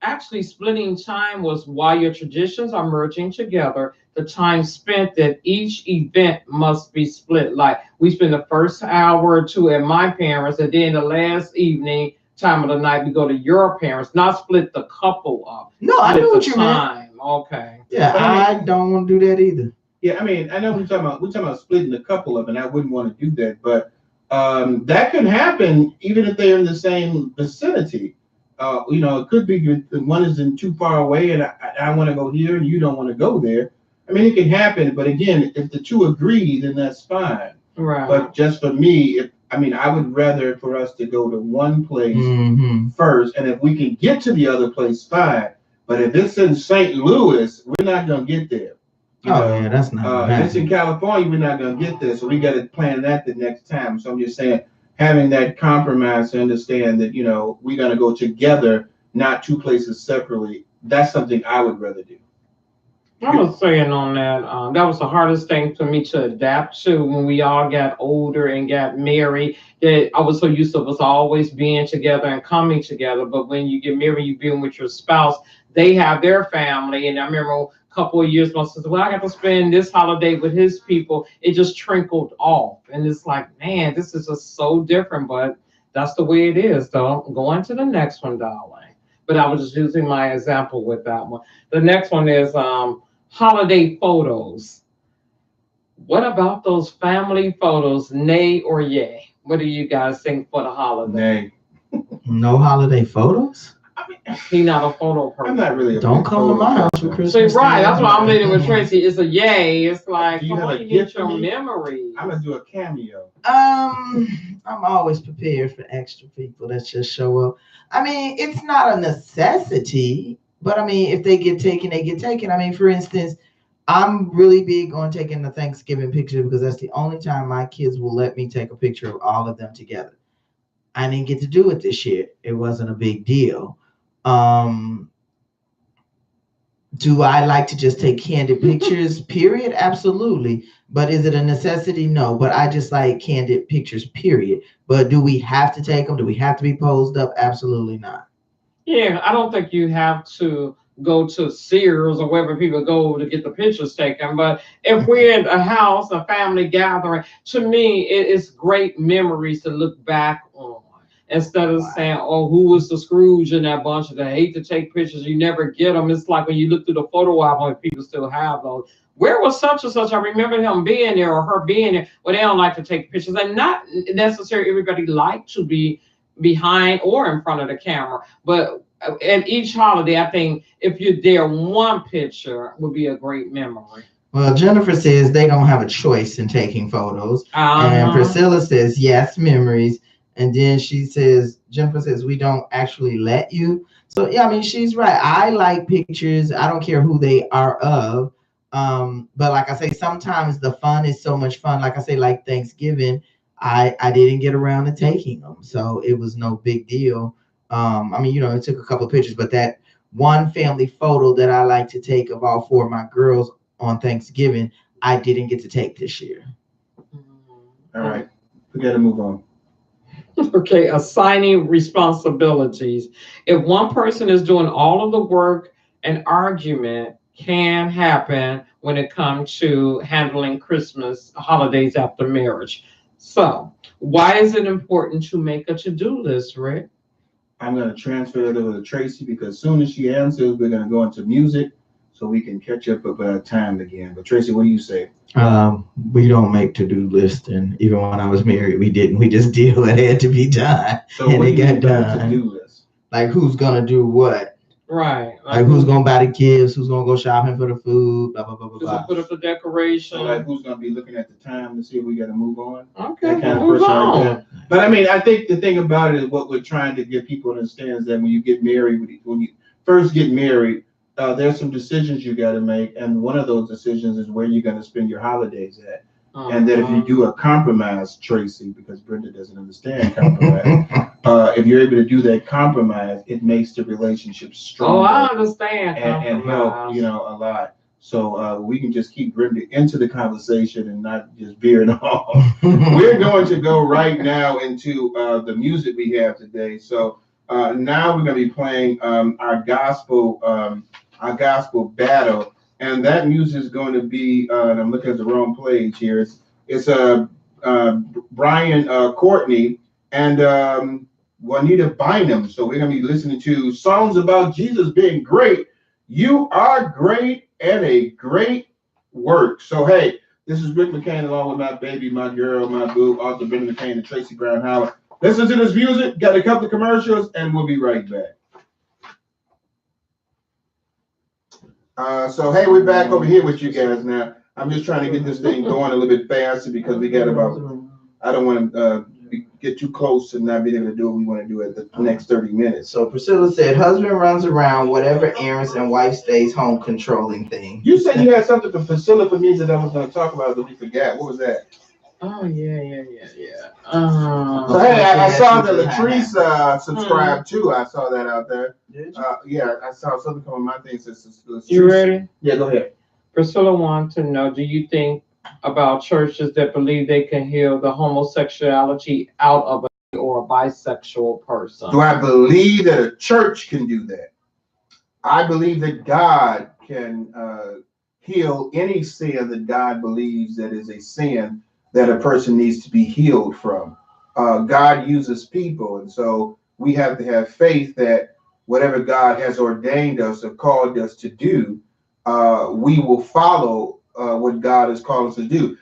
Actually, splitting time was while your traditions are merging together, the time spent at each event must be split. Like we spend the first hour or 2 at my parents', and then the last evening time of the night we go to your parents. Not split the couple up. No, I know what you meant. Okay. Yeah, I don't want to do that either. Yeah, I mean, I know we're talking about splitting the couple up, and I wouldn't want to do that, but that can happen even if they're in the same vicinity. You know, it could be one is too far away, and I want to go here, and you don't want to go there. I mean, it can happen, but again, if the 2 agree, then that's fine. Right. But just for me, I would rather for us to go to one place first, and if we can get to the other place, fine. But if it's in St. Louis, we're not gonna get there. Yeah, that's not. If it's in California, we're not gonna get there, so we got to plan that the next time. So I'm just saying, having that compromise to understand that, you know, we're gonna go together, not 2 places separately. That's something I would rather do. I was saying on that, that was the hardest thing for me to adapt to when we all got older and got married. That I was so used to us always being together and coming together. But when you get married, you being with your spouse, they have their family. And I remember a couple of years ago, I said, well, I got to spend this holiday with his people. It just trickled off. And it's like, man, this is just so different. But that's the way it is, though. Go on to the next one, darling. But I was just using my example with that one. The next one is holiday photos. What about those family photos, nay or yay? What do you guys think for the holiday? Nay. No holiday photos? He's not a photo person. I'm not really. Don't come to my house for Christmas. So, right, that's why I'm leading with Tracy. It's a yay. It's like, Do you come have on, a you gift get your for me? memories. I'm gonna do a cameo. I'm always prepared for extra people that just show up. I mean, it's not a necessity, but I mean, if they get taken, they get taken. I mean, for instance, I'm really big on taking the Thanksgiving picture because that's the only time my kids will let me take a picture of all of them together. I didn't get to do it this year. It wasn't a big deal. Do I like to just take candid pictures? Period. Absolutely. But is it a necessity? No. But I just like candid pictures. Period. But do we have to take them? Do we have to be posed up? Absolutely not. Yeah, I don't think you have to go to Sears or wherever people go to get the pictures taken. But if we're in a house, a family gathering, to me, it is great memories to look back on. Instead of saying, oh, who was the Scrooge in that bunch? They hate to take pictures. You never get them. It's like when you look through the photo album and people still have those. Where was such and such? I remember him being there or her being there. Well, they don't like to take pictures. And not necessarily everybody like to be behind or in front of the camera. But at each holiday, I think if you're there, one picture would be a great memory. Well, Jennifer says they don't have a choice in taking photos. And Priscilla says, yes, memories. And then she says, Jennifer says, we don't actually let you. So, yeah, I mean, she's right. I like pictures. I don't care who they are of. But like I say, sometimes the fun is so much fun. Like I say, like Thanksgiving, I didn't get around to taking them, so it was no big deal. I mean, it took a couple of pictures, but that one family photo that I like to take of all 4 of my girls on Thanksgiving, I didn't get to take this year. All right, we got to move on. Okay, assigning responsibilities. If one person is doing all of the work, an argument can happen when it comes to handling Christmas holidays after marriage. So, why is it important to make a to-do list, Rick? I'm going to transfer it over to Tracy because as soon as she answers, we're going to go into music so we can catch up about time again. But Tracy, what do you say? We don't make to-do lists, and even when I was married, we didn't. We just did what had to be done, So and what it do you got mean by done. to-do list? Like who's gonna do what? Right. Like who's gonna buy the gifts? Who's gonna go shopping for the food? Blah blah blah blah Who's blah. gonna put up the decoration? So like who's going to be looking at the time to see if we got to move on? Okay, That kind of move person right on. there. But I mean, I think the thing about it is what we're trying to get people to understand is that when you get married, when you first get married, there's some decisions you got to make, and one of those decisions is where you're going to spend your holidays at. And that if you do a compromise, Tracy, because Brenda doesn't understand compromise, if you're able to do that compromise, it makes the relationship stronger. Oh, I understand. And help, a lot. So we can just keep Brenda into the conversation and not just veering off. We're going to go right now into the music we have today. So now we're going to be playing our gospel battle. And that music is going to be, and I'm looking at the wrong page here. It's Brian Courtney and Juanita Bynum. So we're going to be listening to songs about Jesus being great. You are great and a great work. So, hey, this is Rick McCain along with my baby, my girl, my boo, Arthur Brenda McCain and Tracy Brown Howard. Listen to this music, got a couple of commercials, and we'll be right back. So hey, we're back over here with you guys now. I'm just trying to get this thing going a little bit faster because we got I don't want to get too close and not be able to do what we want to do at the next 30 minutes. So Priscilla said, husband runs around whatever errands and wife stays home controlling things. You said you had something for Priscilla for me that I was going to talk about, but we forgot. What was that? Oh, yeah. So hey, I saw that Latrice subscribed too. I saw that out there. Yeah, I saw something come on my thing. You ready? Yeah, go ahead. Priscilla wants to know, do you think about churches that believe they can heal the homosexuality out of a or a bisexual person? Do I believe that a church can do that? I believe that God can heal any sin that God believes that is a sin that a person needs to be healed from. God uses people, and so we have to have faith that whatever God has ordained us or called us to do, we will follow what God has called us to do.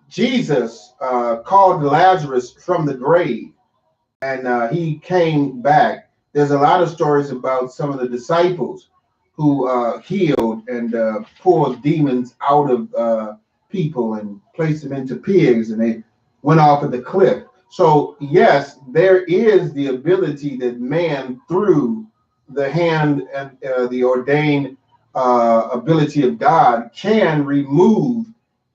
Jesus called Lazarus from the grave, and he came back. There's a lot of stories about some of the disciples who healed and pulled demons out of people and placed them into pigs, and they went off of the cliff. So yes, there is the ability that man, through the hand and the ordained ability of God, can remove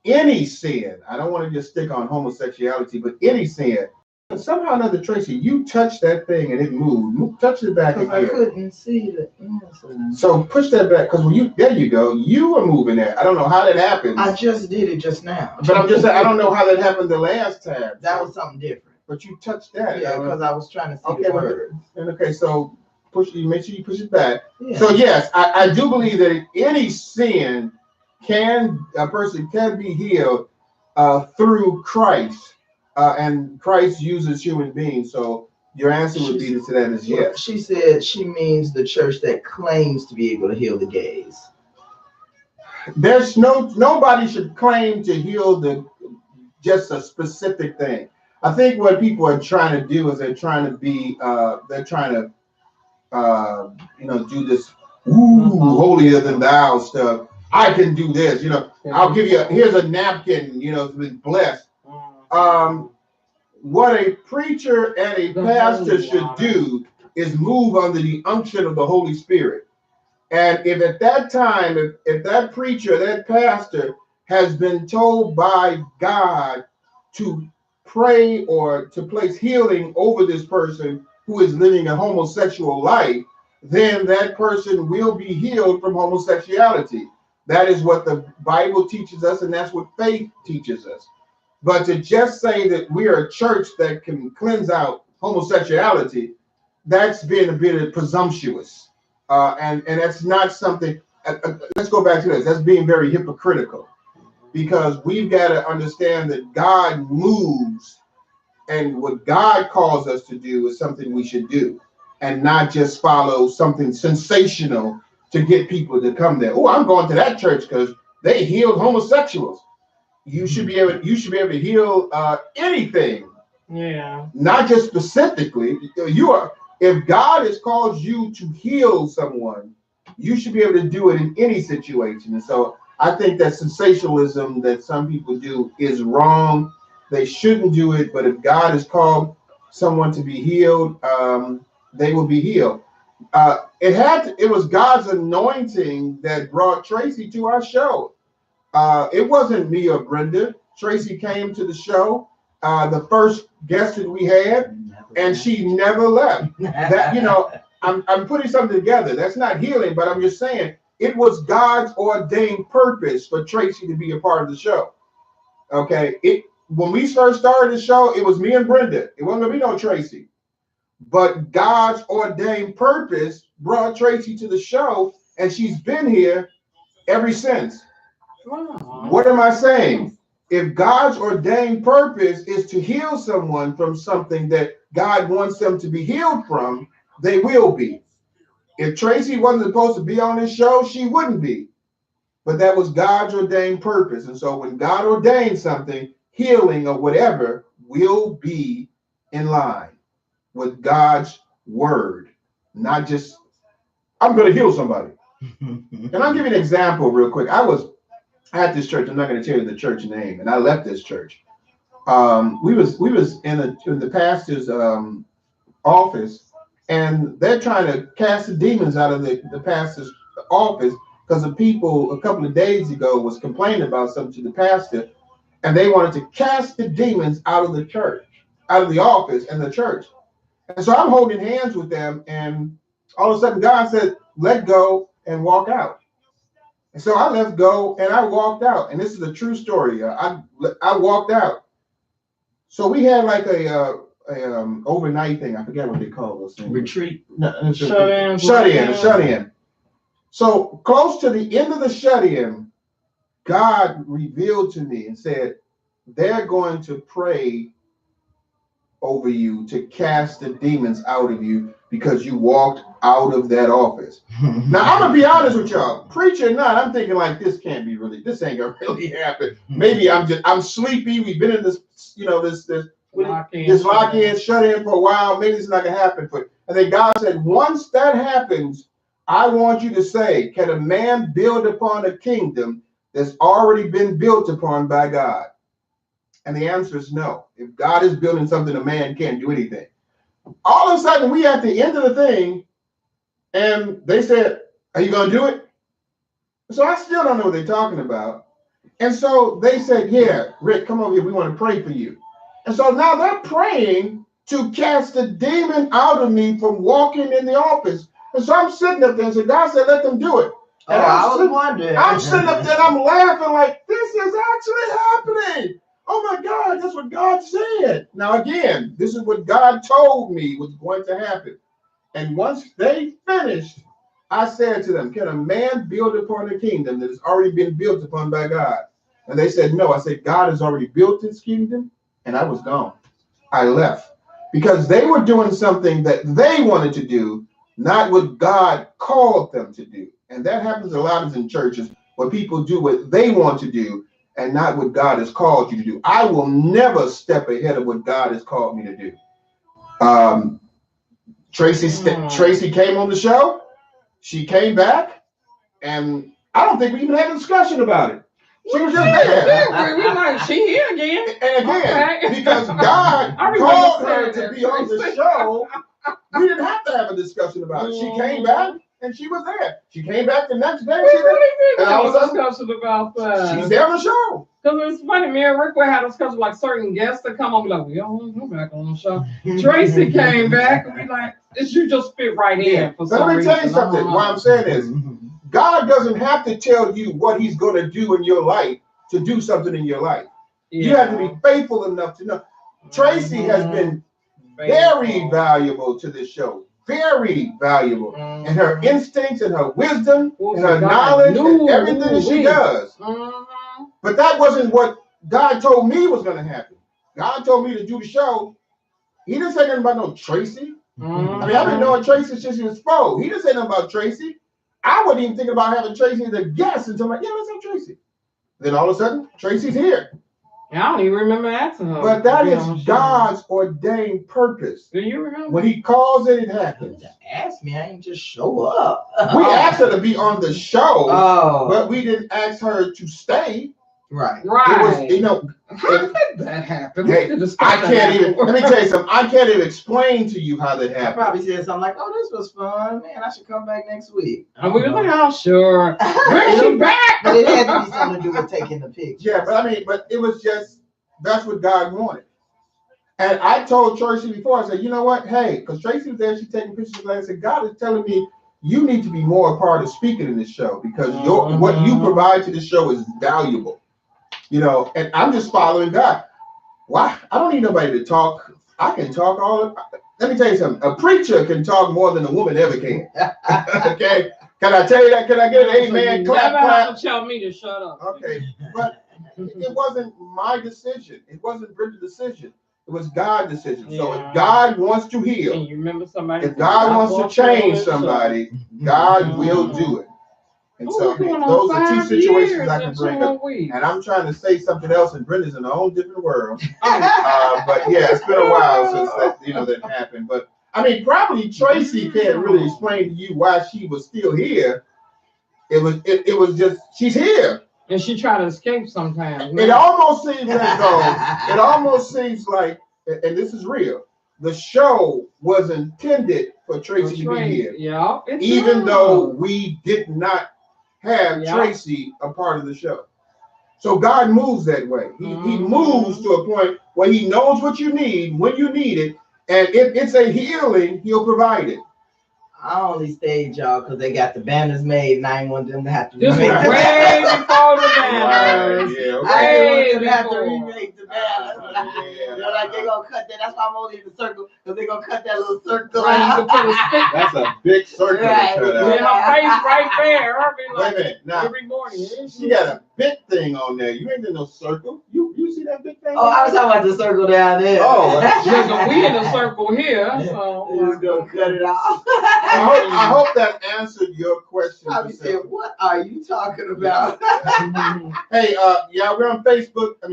any sin. I don't want to just stick on homosexuality, but any sin. And somehow or another, Tracy, you touched that thing and it moved. Touch it back again. I couldn't see the answer. So push that back, because when you, there you go, you were moving that. I don't know how that happened. I just did it just now. But I'm just saying, I don't know how that happened the last time. That was something different. But you touched that. Yeah, because I was trying to see Okay, the well, word. Okay, so make sure you push it back. Yeah. So yes, I do believe that any sin a person can be healed through Christ, and Christ uses human beings. So your answer would be to that is yes. She said she means the church that claims to be able to heal the gays. There's nobody should claim to heal just a specific thing. I think what people are trying to do is they're trying to do this holier than thou stuff. I can do this, I'll give you here's a napkin, that's blessed. What a preacher and a pastor should do is move under the unction of the Holy Spirit. And if at that time, if that preacher, that pastor has been told by God to pray or to place healing over this person who is living a homosexual life, then that person will be healed from homosexuality. That is what the Bible teaches us, and that's what faith teaches us. But to just say that we are a church that can cleanse out homosexuality, that's being a bit presumptuous. And that's not something, let's go back to this. That's being very hypocritical, because we've got to understand that God moves, and what God calls us to do is something we should do, and not just follow something sensational to get people to come there. Oh, I'm going to that church because they healed homosexuals. You should be able to heal anything. Yeah. Not just specifically. If God has called you to heal someone, you should be able to do it in any situation. And so I think that sensationalism that some people do is wrong. They shouldn't do it. But if God has called someone to be healed, they will be healed. It was God's anointing that brought Tracy to our show. It wasn't me or Brenda. Tracy came to the show, the first guest that we had, and she never left. That, I'm putting something together. That's not healing, but I'm just saying it was God's ordained purpose for Tracy to be a part of the show. Okay, when we first started the show, it was me and Brenda. It wasn't gonna be no Tracy. But God's ordained purpose brought Tracy to the show, and she's been here ever since. Wow. What am I saying? If God's ordained purpose is to heal someone from something that God wants them to be healed from, they will be. If Tracy wasn't supposed to be on this show, she wouldn't be. But that was God's ordained purpose. And so when God ordained something, healing or whatever will be in line with God's word, not just, I'm going to heal somebody. And I'll give you an example real quick. I was at this church. I'm not going to tell you the church name, and I left this church. We was in the pastor's office, and they're trying to cast the demons out of the pastor's office because the people a couple of days ago was complaining about something to the pastor, and they wanted to cast the demons out of the church, out of the office and the church. And so I'm holding hands with them, and all of a sudden God said, let go and walk out. And so I let go and I walked out. And this is a true story. I walked out. So we had like a overnight thing. I forget what they call those things. Retreat. No, shut in. So close to the end of the shut in, God revealed to me and said, they're going to pray over you to cast the demons out of you because you walked out of that office. Now, I'm gonna be honest with y'all, preacher or not, I'm thinking like, this ain't gonna really happen. Maybe I'm sleepy. We've been in this, this lock-in, shut-in for a while. Maybe it's not gonna happen. And then God said, once that happens, I want you to say, can a man build upon a kingdom that's already been built upon by God? And the answer is no. If God is building something, a man can't do anything. All of a sudden, we at the end of the thing, and they said, are you going to do it? So I still don't know what they're talking about. And so they said, yeah, Rick, come over here. We want to pray for you. And so now they're praying to cast the demon out of me from walking in the office. And so I'm sitting up there and said, God said, let them do it. And I was wondering. I'm sitting up there and I'm laughing like, this is actually happening. Oh my God, that's what God said. Now again, this is what God told me was going to happen. And once they finished, I said to them, can a man build upon a kingdom that has already been built upon by God? And they said, no. I said, God has already built his kingdom, and I was gone. I left because they were doing something that they wanted to do, not what God called them to do. And that happens a lot in churches where people do what they want to do and not what God has called you to do. I will never step ahead of what God has called me to do. Tracy came on the show. She came back, and I don't think we even had a discussion about it. She was just there. We like, she here again. And again, Okay. because God called her to be on the show, we didn't have to have a discussion about it. She came back, and she was there. She came back the next day. We really did And all have of a a sudden, discussion about that. she's there on the show. Because it's funny, me and Rick would have a discussion like certain guests that come on, be like, we don't want to go back on the show. Tracy came back and be like, you just fit right in for some Let me reason. tell you something. What I'm saying is, God doesn't have to tell you what he's going to do in your life to do something in your life. You have to be faithful enough to know. Tracy has been very valuable to this show. Very valuable. And her instincts and her wisdom and her knowledge and everything that she does. But that wasn't what God told me was going to happen. God told me to do the show. He didn't say nothing about no Tracy. I mean, I've been knowing Tracy since she was 4. He didn't say nothing about Tracy. I wasn't even thinking about having Tracy as a guest until I'm like, yeah, let's have Tracy. Then all of a sudden, Tracy's here. I don't even remember asking her. But that is God's ordained purpose. Do you remember? When he calls it, it happens. Ask me, I ain't just show up. We asked her to be on the show, Oh, but we didn't ask her to stay. right. Right. It was, How did that happen? Hey, We could've I stopped can't that even, let me tell you something. I can't even explain to you how that I happened. probably said something like, "Oh, this was fun, man. I should come back next week." And we were like, oh, sure. Bring she back. But it had to be something to do with taking the picture. Yeah, but it was just, that's what God wanted. And I told Tracy before, I said, you know what? Hey, because Tracy was there, she's taking pictures of that. I said, God is telling me you need to be more a part of speaking in this show because what you provide to the show is valuable. You know, and I'm just following God. Why? I don't need nobody to talk. I can talk let me tell you something. A preacher can talk more than a woman ever can. Okay? Can I tell you that? Can I get an amen? Clap, Never have clap. to tell me to shut up. Okay. But it wasn't my decision. It wasn't Brenda's decision. It was God's decision. So if God wants to And heal, you remember somebody? if God wants to change somebody, God will do it. And so those are 2 situations I can bring up. And I'm trying to say something else, and Brenda's in a whole different world. But yeah, it's been a while since that happened. But I mean, probably Tracy can't really explain to you why she was still here. It was just she's here. And she tried to escape sometimes. It almost seems as though, it almost seems like, and this is real, the show was intended for Tracy to be here. Yeah. Even though we did not have Yeah. Tracy a part of the show. So God moves that way. He moves to a point where he knows what you need, when you need it, and if it's a healing, he'll provide it. I only stayed, y'all, because they got the banners made, and I ain't want them to have to This was way remake the before the Right, banners. yeah, I okay. didn't want them to have to before. remake the banners. Yeah. They're like, they're going to cut that. That's why I'm only in the circle, because they're going to cut that little circle Right, out. you could put a stick. That's a big circle Right. to cut With out. her face right there. I'll be Wait a like, minute. Now, every morning. she got a big thing on there. You ain't in no circle. You see that big thing? Oh, I was talking about the circle down there. Oh, Listen, we in a circle here. So, They're just going to cut it off. I hope that answered your question. Probably said, what are you talking about? Hey, yeah, we're on Facebook. I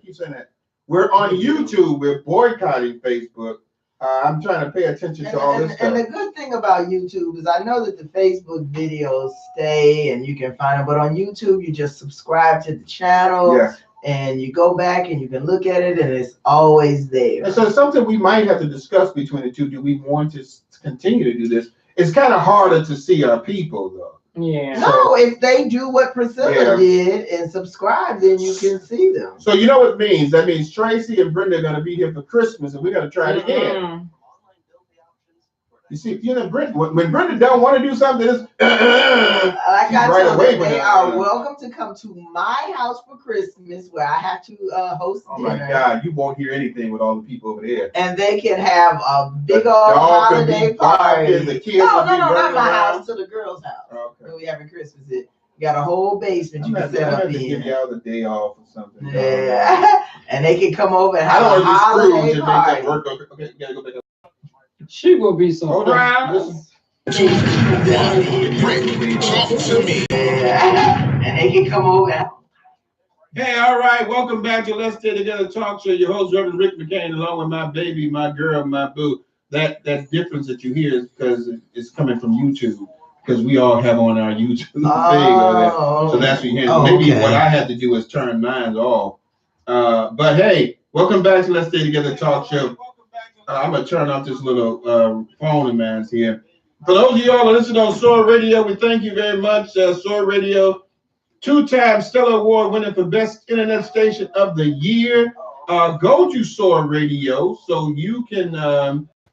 keep saying that. We're on YouTube. We're boycotting Facebook. I'm trying to pay attention to all this stuff. And the good thing about YouTube is I know that the Facebook videos stay and you can find them, but on YouTube, you just subscribe to the channel. Yeah. And you go back and you can look at it and it's always there. And so it's something we might have to discuss between the two. Do we want to continue to do this? It's kind of harder to see our people, though. yeah. No, if they do what Priscilla did and subscribe, then you can see them. So you know what it means? That means Tracy and Brenda are going to be here for Christmas, and we're going to try it again. You see, when Brenda don't want to do something, it's Like I right told away them, from they it. are welcome to come to my house for Christmas where I have to host oh dinner. my God, you won't hear anything with all the people over there. And they can have a big The old dog could be holiday barking, party. the kids No, would be not running my around. house, to the girls' house. Okay. Where we having Christmas at. You got a whole basement I'm you gonna can set have up to give in. y'all the day off or something. Yeah. And they can come over and I have don't a want to be holiday screwed to make that party. work. Okay, you gotta go back up. She will be Hold on. surprised. Rick, talk to me. Yeah. And they can come over and Hey, all right. Welcome back to Let's Stay Together Talk Show. Your host, Reverend Rick McCain, along with my baby, my girl, my boo. That difference that you hear is because it's coming from YouTube. Because we all have on our YouTube thing. So that's what you hear. Maybe okay. what I had to do is turn mine off. But hey, welcome back to Let's Stay Together Talk Show. I'm going to turn off this little phone of mine here. For those of y'all that listen on Soar Radio, we thank you very much. Soar Radio, 2-time Stellar Award winner for Best Internet Station of the Year. Go to Soar Radio so you can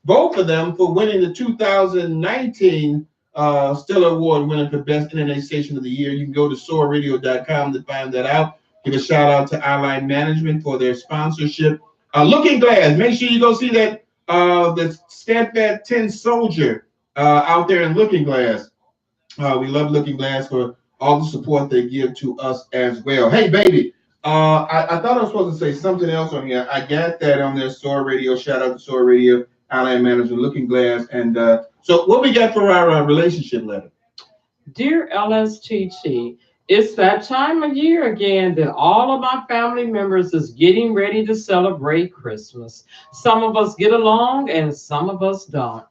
vote for them for winning the 2019 Stellar Award winner for Best Internet Station of the Year. You can go to soarradio.com to find that out. Give a shout out to Allied Management for their sponsorship. Looking Glass, make sure you go see that the Steadfast 10 Soldier out there in Looking Glass. We love Looking Glass for all the support they give to us as well. Hey, baby, I thought I was supposed to say something else on here. I got that on their Soar Radio. Shout out to Soar Radio, Allied Management, Looking Glass. And so what we got for our relationship letter? Dear LSTT, it's that time of year again that all of my family members is getting ready to celebrate Christmas. Some of us get along and some of us don't.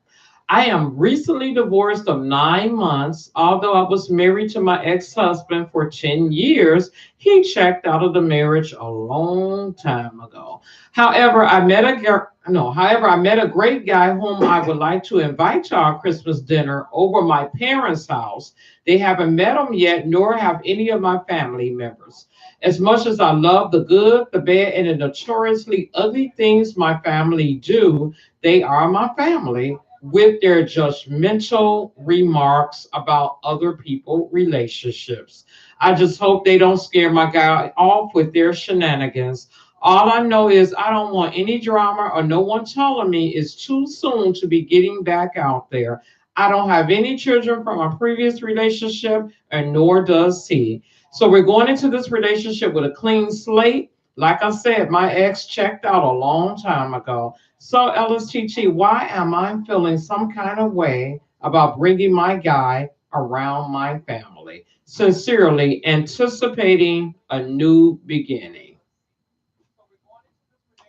I am recently divorced of 9 months. Although I was married to my ex-husband for 10 years, he checked out of the marriage a long time ago. However, I met a great guy whom I would like to invite to our Christmas dinner over my parents' house. They haven't met him yet, nor have any of my family members. As much as I love the good, the bad, and the notoriously ugly things my family do, they are my family, with their judgmental remarks about other people's relationships. I just hope they don't scare my guy off with their shenanigans. All I know is I don't want any drama or no one telling me it's too soon to be getting back out there. I don't have any children from a previous relationship, and nor does he. So we're going into this relationship with a clean slate. Like I said, my ex checked out a long time ago. So LSTT, why am I feeling some kind of way about bringing my guy around my family? Sincerely, anticipating a new beginning.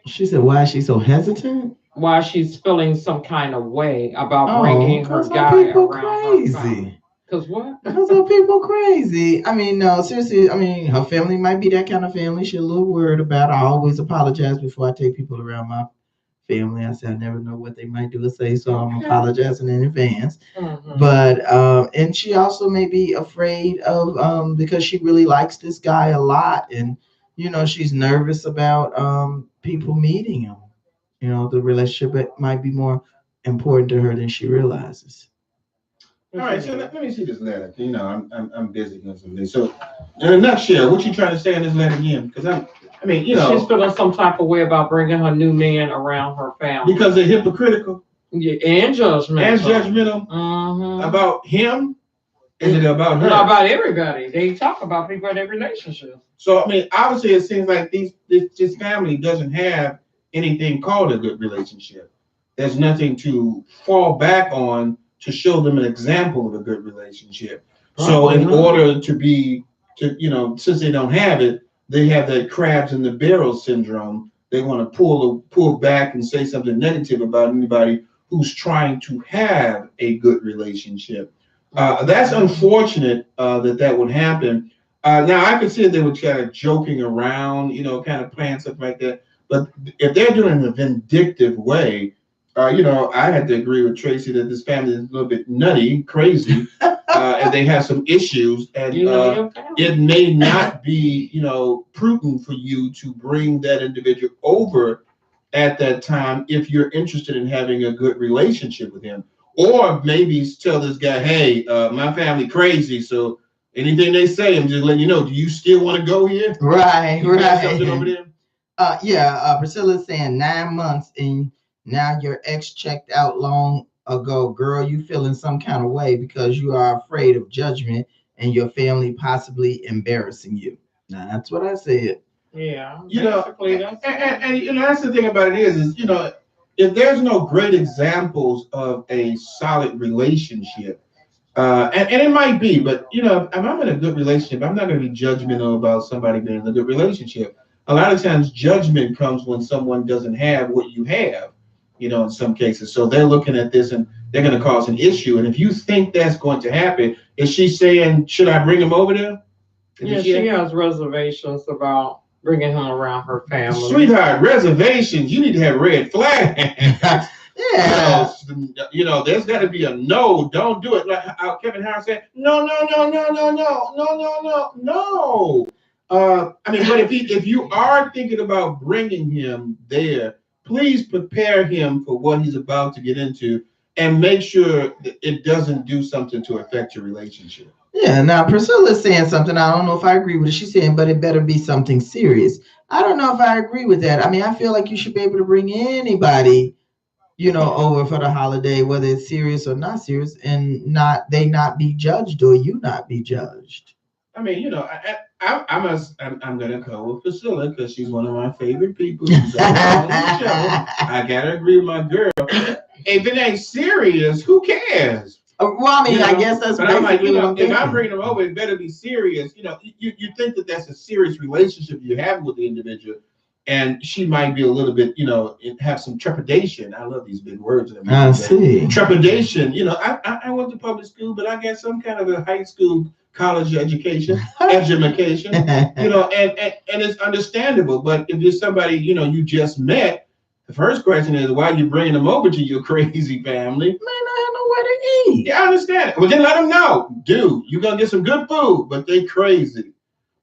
She said, why is she so hesitant? Why she's feeling some kind of way about bringing her guy around her family. Because what? Because some people crazy. I mean, no, seriously. I mean, her family might be that kind of family. She's a little worried about it. I always apologize before I take people around my family. I said I never know what they might do or say, so I'm apologizing in advance. Mm-hmm. But and she also may be afraid of because she really likes this guy a lot, and she's nervous about people meeting him. The relationship might be more important to her than she realizes. All right, so let me see this letter. I'm busy doing something. So, in a nutshell, what you trying to say in this letter again? Because she's feeling some type of way about bringing her new man around her family because they're hypocritical, and judgmental, about him. Is it about her? Not about everybody. They talk about people in their relationship. So obviously, it seems like this family doesn't have anything called a good relationship. There's nothing to fall back on to show them an example of a good relationship. So in order since they don't have it, they have that crabs in the barrel syndrome. They want to pull back and say something negative about anybody who's trying to have a good relationship. That's unfortunate that would happen. Now I could see they were kind of joking around, kind of playing stuff like that. But if they're doing it in a vindictive way, I had to agree with Tracy that this family is a little bit nutty, crazy, and they have some issues. And it may not be, prudent for you to bring that individual over at that time if you're interested in having a good relationship with him. Or maybe tell this guy, hey, my family crazy, so anything they say, I'm just letting you know. Do you still want to go here? Right. Something over there? Priscilla's saying 9 months and now your ex checked out long ago. Girl, you feeling some kind of way because you are afraid of judgment and your family possibly embarrassing you. Now, that's what I said. Yeah. And that's the thing about it is if there's no great examples of a solid relationship, and it might be, but if I'm in a good relationship, I'm not going to be judgmental about somebody being in a good relationship. A lot of times judgment comes when someone doesn't have what you have, in some cases. So they're looking at this and they're going to cause an issue. And if you think that's going to happen, is she saying, should I bring him over there? She has reservations about bringing him around her family. Sweetheart, reservations. You need to have red flags. Yeah. There's got to be a no. Don't do it. Like Kevin Harris said, no. But if you are thinking about bringing him there, please prepare him for what he's about to get into, and make sure that it doesn't do something to affect your relationship. Yeah. Now Priscilla's saying something. I don't know if I agree with it. She's saying, but it better be something serious. I don't know if I agree with that. I mean, I feel like you should be able to bring anybody, over for the holiday, whether it's serious or not serious, and not be judged or you not be judged. I mean, I'm gonna go with Priscilla because she's one of my favorite people. She's on the show. I gotta agree with my girl. If it ain't serious, who cares? Well, I mean, I guess that's. But I'm like, if I'm bringing them over, it better be serious. You think that that's a serious relationship you have with the individual, and she might be a little bit, have some trepidation. I love these big words. I see. Trepidation. I went to public school, but I got some kind of a high school, college education, and it's understandable. But if you're somebody, you just met, the first question is, why are you bringing them over to your crazy family? Man, I have nowhere to eat. Yeah, I understand. Well, then let them know, dude, you're going to get some good food, but they crazy.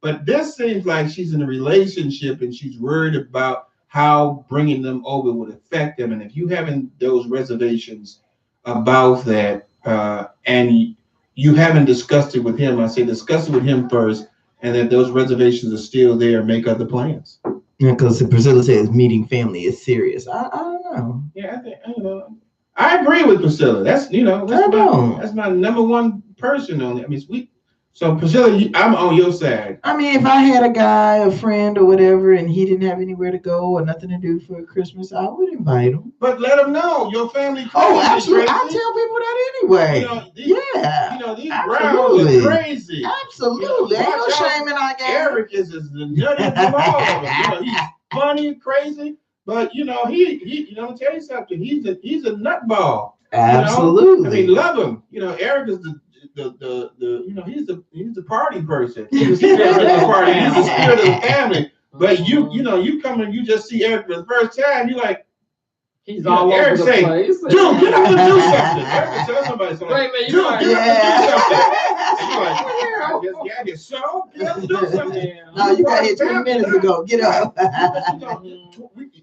But this seems like she's in a relationship and she's worried about how bringing them over would affect them. And if you having those reservations about that, and you haven't discussed it with him, I say discuss it with him first, and if those reservations are still there, make other plans. Yeah, because Priscilla says meeting family is serious. I don't know. Yeah, I agree with Priscilla. That's my number one person on it. I mean, sweet. So Priscilla, I'm on your side. I mean, if I had a guy, a friend, or whatever, and he didn't have anywhere to go or nothing to do for Christmas, I would invite him. But let him know your family. Oh, absolutely! I tell people that anyway. These Browns are crazy. Absolutely, ain't no shame in our game. Eric is the nuttiest of all of them. He's funny, crazy, but he. Let me tell you something. He's a nutball. Absolutely. I mean, love him. Eric is he's the party person. He's the spirit of the party. He's the spirit of the family. But you come and you just see Eric for the first time, you're like, he's all over the place. Dude, get up and do something. Eric tell somebody something. Wait a minute, dude, get up and do something. You're like, get so, get up and do something. No, you got here 20 minutes ago. Get up.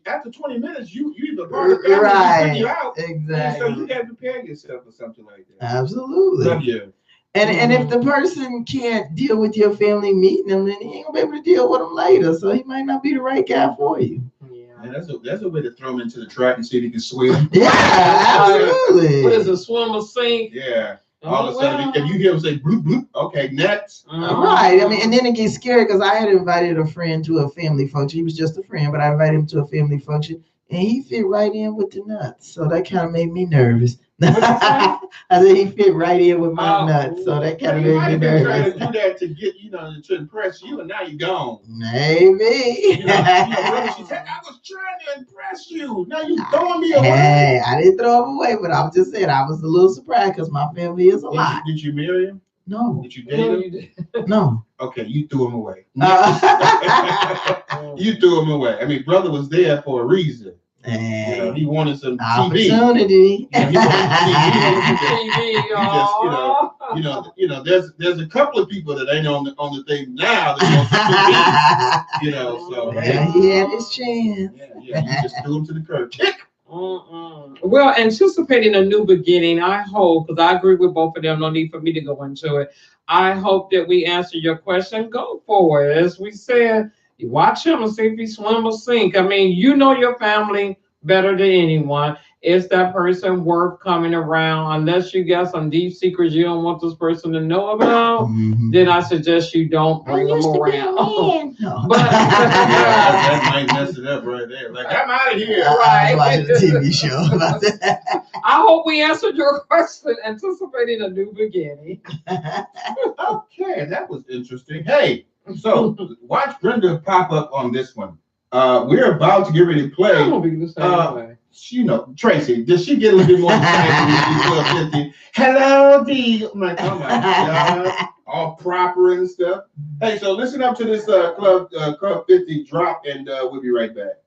After 20 minutes, you either part of the family right. you out. Exactly. So you got to prepare yourself for something like that. Absolutely. Love you. And if the person can't deal with your family meeting them, then he ain't gonna be able to deal with them later. So he might not be the right guy for you. Yeah, that's a way to throw him into the trap and see if he can swim. Yeah, absolutely. What is a swim or sink? Yeah. All of a sudden, if you hear him say bloop bloop, okay, next. Right. I mean, and then it gets scary because I had invited a friend to a family function. He was just a friend, but I invited him to a family function, and he fit right in with the nuts. So that kind of made me nervous. I said he fit right in with my nuts, so that kind of made me nervous. Trying to do that to get to impress you, and now you're gone. Maybe. She said, I was trying to impress you. Now you throwing me away. Hey, I didn't throw him away, but I'm just saying I was a little surprised because my family is a lot. Did you marry him? No. Did you date him? No. Okay, you threw him away. You threw him away. I mean, brother was there for a reason. He wanted some opportunity. TV. There's a couple of people that ain't on the thing now that wants to TV. He had his chance. Yeah, you just threw him to the curb. Well, anticipating a new beginning, I hope, because I agree with both of them, no need for me to go into it. I hope that we answer your question. Go for it. As we said, you watch him and see if he swim or sink. I mean, your family better than anyone. Is that person worth coming around? Unless you got some deep secrets you don't want this person to know about, then I suggest you don't bring them around. But that might mess it up right there. Like, I'm out of here. Right. I'm watching a TV show about that. I hope we answered your question, anticipating a new beginning. Okay, that was interesting. Hey, so watch Brenda pop up on this one. We're about to get ready to play. I'm gonna be the same way. Tracy, does she get a little bit more excited when she's 50? Hello, D. I'm like, oh my God, all proper and stuff. Hey, so listen up to this Club 50 drop, and we'll be right back.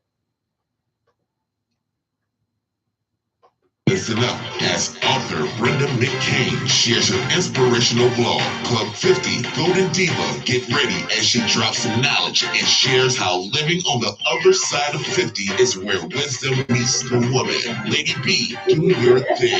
Listen up as author Brenda McCain shares her inspirational blog, Club 50 Golden Diva. Get ready as she drops some knowledge and shares how living on the other side of 50 is where wisdom meets the woman. Lady B, do your thing.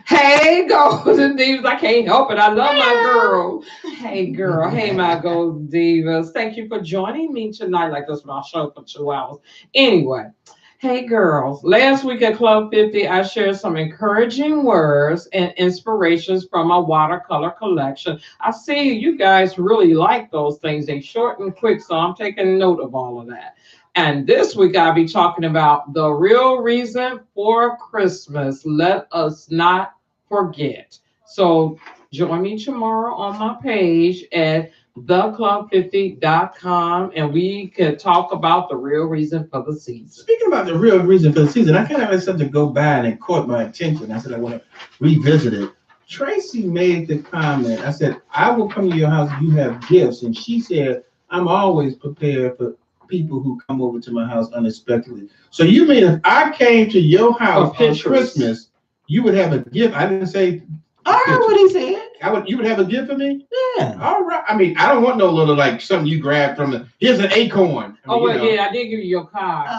Hey, Golden Divas. I can't help it. I love my girl. Hey, girl. Hey, my Golden Divas. Thank you for joining me tonight. Like, this is my show for 2 hours. Anyway, hey, girls. Last week at Club 50, I shared some encouraging words and inspirations from my watercolor collection. I see you guys really like those things. They're short and quick, so I'm taking note of all of that. And this week, I'll be talking about the real reason for Christmas. Let us not forget. So join me tomorrow on my page at theclub50.com, and we can talk about the real reason for the season. Speaking about the real reason for the season, I kind of had something go by and it caught my attention. I said I want to revisit it. Tracy made the comment. I said, I will come to your house if you have gifts. And she said, I'm always prepared for people who come over to my house unexpectedly. So you mean if I came to your house on Christmas, you would have a gift? I didn't say. I heard what he said. You would have a gift for me? Yeah. All right. I mean, I don't want no little like something you grab from the. Here's an acorn. I mean, well, yeah, I did give you your card.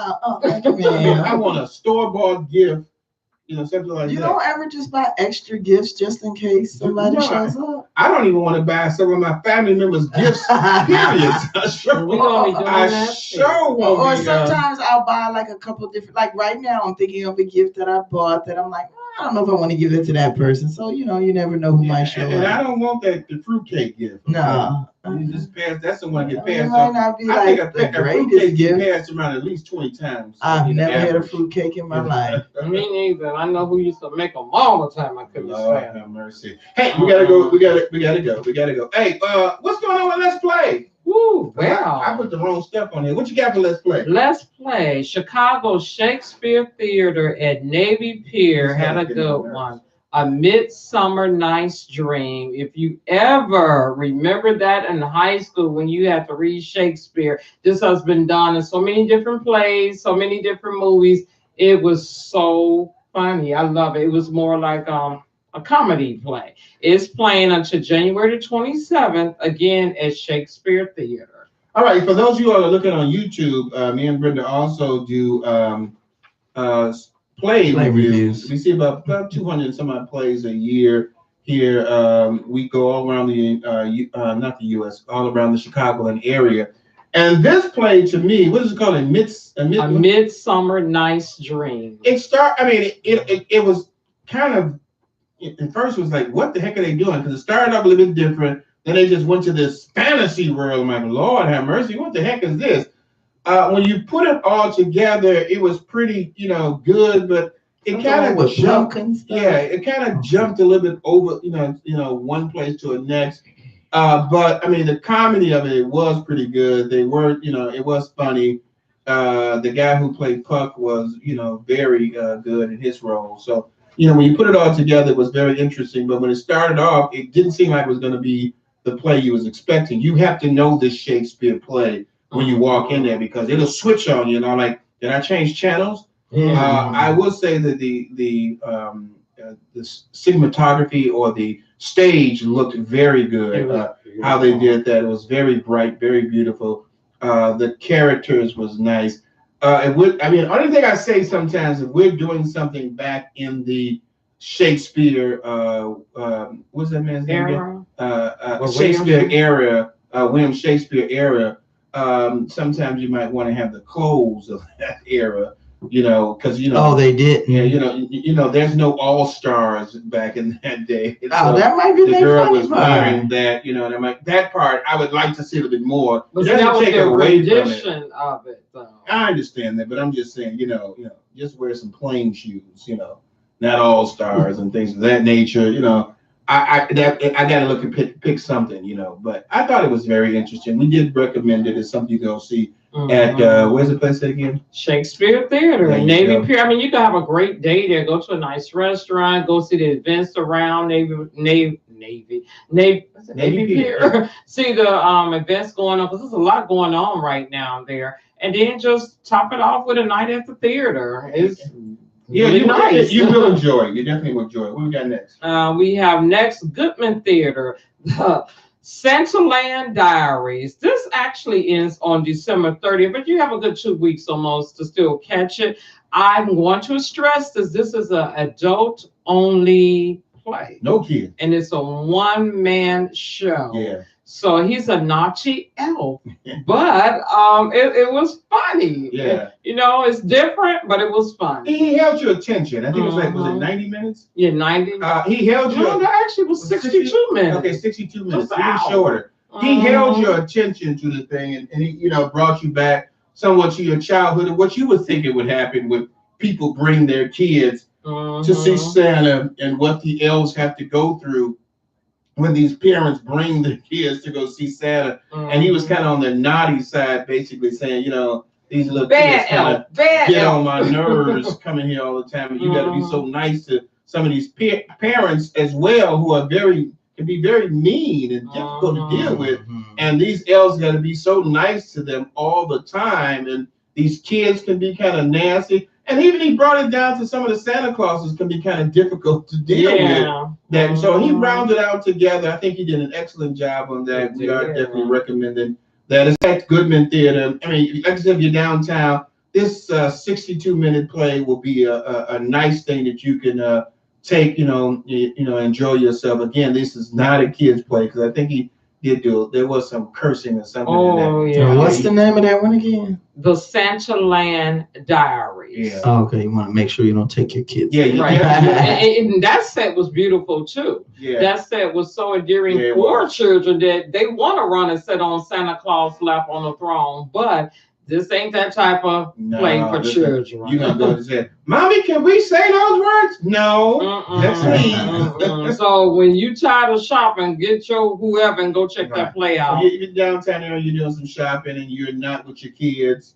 Man. I want a store-bought gift. Something like that. You don't ever just buy extra gifts just in case somebody shows up? I don't even want to buy some of my family members gifts, period. Or sometimes I'll buy like a couple different, like right now I'm thinking of a gift that I bought that I'm like, I don't know if I want to give it to that person. So, you never know who might show up. And I don't want the fruitcake gift. No. You just pass, that's the one that get It passed might not be like the greatest gift. Passed around at least 20 times. I've never had a fruitcake in my life. Me neither. I know who used to make them all the time. I couldn't stand have mercy. Hey, we gotta go. We gotta go. Hey, what's going on with Let's Play? Woo, wow. I put the wrong stuff on here. What you got for Let's Play? Let's Play. Chicago Shakespeare Theater at Navy Pier had a good one. A Midsummer Night's Dream. If you ever remember that in high school when you had to read Shakespeare, this has been done in so many different plays, so many different movies. It was so funny. I love it. It was more like a comedy play. It's playing until January the 27th, again at Shakespeare Theater. All right, for those of you who are looking on YouTube, me and Brenda also do play reviews. We see about 200 and some odd plays a year here. We go all around the, not the U.S., all around the Chicagoland area. And this play, to me, what is it called? A Midsummer Night's Dream. It was kind of, at first it was like, what the heck are they doing? Because it started off a little bit different. Then they just went to this fantasy world. I'm like, Lord have mercy, what the heck is this? When you put it all together, it was pretty, good, but it kind of jumped. Yeah, it kind of jumped a little bit over, one place to the next. But I mean, the comedy of it was pretty good. They weren't, it was funny. The guy who played Puck was, very good in his role. So, when you put it all together, it was very interesting. But when it started off, it didn't seem like it was going to be the play you was expecting. You have to know this Shakespeare play when you walk in there because it'll switch on you. Like, did I change channels? I will say that the cinematography or the stage looked very good. How they did that, it was very bright, very beautiful. The characters was nice. Only thing I say sometimes, if we're doing something back in the Shakespeare, what's that man's name? Shakespeare era, William Shakespeare era. Sometimes you might want to have the clothes of that era, because Oh, they did. Yeah, there's no all stars back in that day. Oh, so that might be the girl was wearing that. That part I would like to see a little bit more. But that was their rendition of it, though. I understand that, but I'm just saying, just wear some plain shoes, not all stars and things of that nature. I got to look and pick something, but I thought it was very interesting. We did recommend it as something you go see at, where's the place again? Shakespeare Theater in Navy Pier. You can have a great day there. Go to a nice restaurant, go see the events around Navy Navy Pier. See the events going on, because there's a lot going on right now there. And then just top it off with a night at the theater. It's really nice. You will enjoy it. You definitely will enjoy it. What we got next? We have next Goodman Theater, the Santaland Diaries. This actually ends on December 30th, but you have a good 2 weeks almost to still catch it. I'm going to stress this is an adult only play. No kids. And it's a one-man show. Yeah. So he's a naughty elf, but it was funny. Yeah. You know, it's different, but it was funny. He held your attention. I think it was was it 90 minutes? Yeah, 90. He held you. No, that actually was 62 minutes. Okay, 62 minutes. Just Even shorter. He held your attention to the thing and he, brought you back somewhat to your childhood and what you would think it would happen with people bring their kids to see Santa and what the elves have to go through when these parents bring their kids to go see Santa. And he was kind of on the naughty side, basically saying, these little kids kind of get on my nerves coming here all the time. And you got to be so nice to some of these parents as well, who are can be very mean and difficult to deal with. And these elves got to be so nice to them all the time. And these kids can be kind of nasty. And even he brought it down to some of the Santa Clauses can be kind of difficult to deal with. So he rounded out together. I think he did an excellent job on that. We are definitely recommending that. It's at Goodman Theater. I mean, like I said, if you're downtown, this 62-minute play will be a nice thing that you can take, enjoy yourself. Again, this is not a kid's play because I think he did there was some cursing or something. What's the name of that one again? The Santaland Diaries. Yeah. Oh, okay, you want to make sure you don't take your kids. Yeah, right. and that set was beautiful too. Yeah. That set was so endearing for children that they want to run and sit on Santa Claus' lap on the throne, but this ain't that type of play for children. You're going to go and say, Mommy, can we say those words? No. That's me. So when you tired of shopping, get your whoever and go check that play out. You're downtown there, you're doing some shopping and you're not with your kids,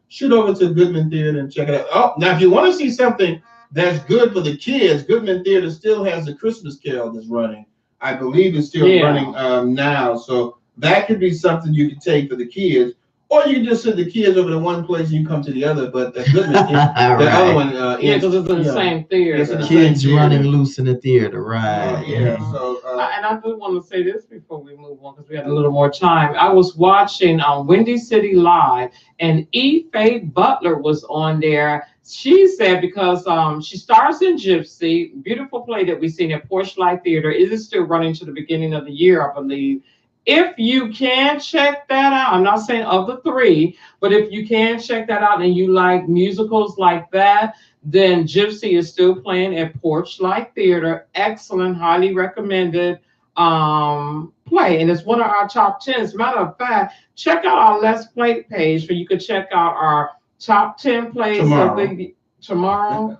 shoot over to Goodman Theater and check it out. Oh, now if you want to see something that's good for the kids, Goodman Theater still has the Christmas Carol that's running. I believe it's still running now. So that could be something you could take for the kids. Or you can just send the kids over to one place and you come to the other. But the Goodman, the other one, because it's in the same theater. Kids running loose in the theater, right? So, and I do want to say this before we move on because we had a little more time. I was watching Windy City Live, and E. Faye Butler was on there. She said because she stars in Gypsy, beautiful play that we've seen at Porchlight Theater. It is still running to the beginning of the year, I believe. If you can check that out, I'm not saying of the three, but if you can check that out and you like musicals like that, then Gypsy is still playing at Porchlight Theater. Excellent, highly recommended play. And it's one of our top 10. As a matter of fact, check out our Let's Play page where you can check out our top 10 plays tomorrow.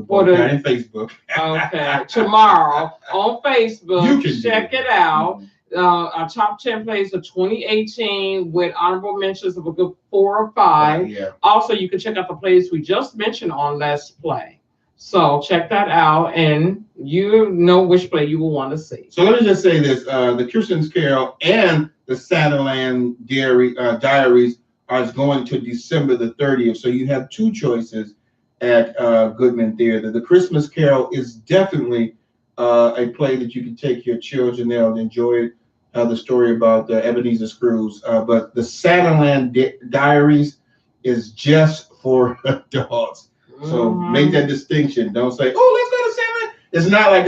Or the Facebook. Okay, tomorrow on Facebook. You can check it out. Our top 10 plays of 2018 with honorable mentions of a good 4 or 5. Also, you can check out the plays we just mentioned on Let's Play. So check that out, and you know which play you will want to see. So let me just say this: the Christmas Carol and the Santaland Diaries are going to December the 30th. So you have two choices at Goodman Theater. The Christmas Carol is definitely a play that you can take your children there and enjoy it. The story about Ebenezer Scrooge, but the Santaland Diaries is just for adults. So make that distinction. Don't say, "Oh, let's go to Santa." It's not like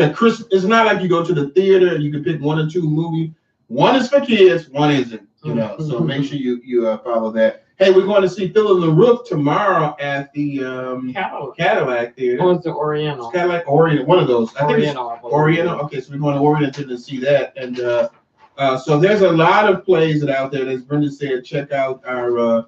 It's not like you go to the theater and you can pick 1 or 2 movies. One is for kids, one isn't. So make sure you follow that. Hey, we're going to see Phil and the Rook tomorrow at the Cadillac Theater. Or it's the Oriental. It's Cadillac, Oriental, one of those. I think it's Oriental. Oriental. Okay, so we're going to Oriental to see that. And so there's a lot of plays that out there. As Brenda said, check out our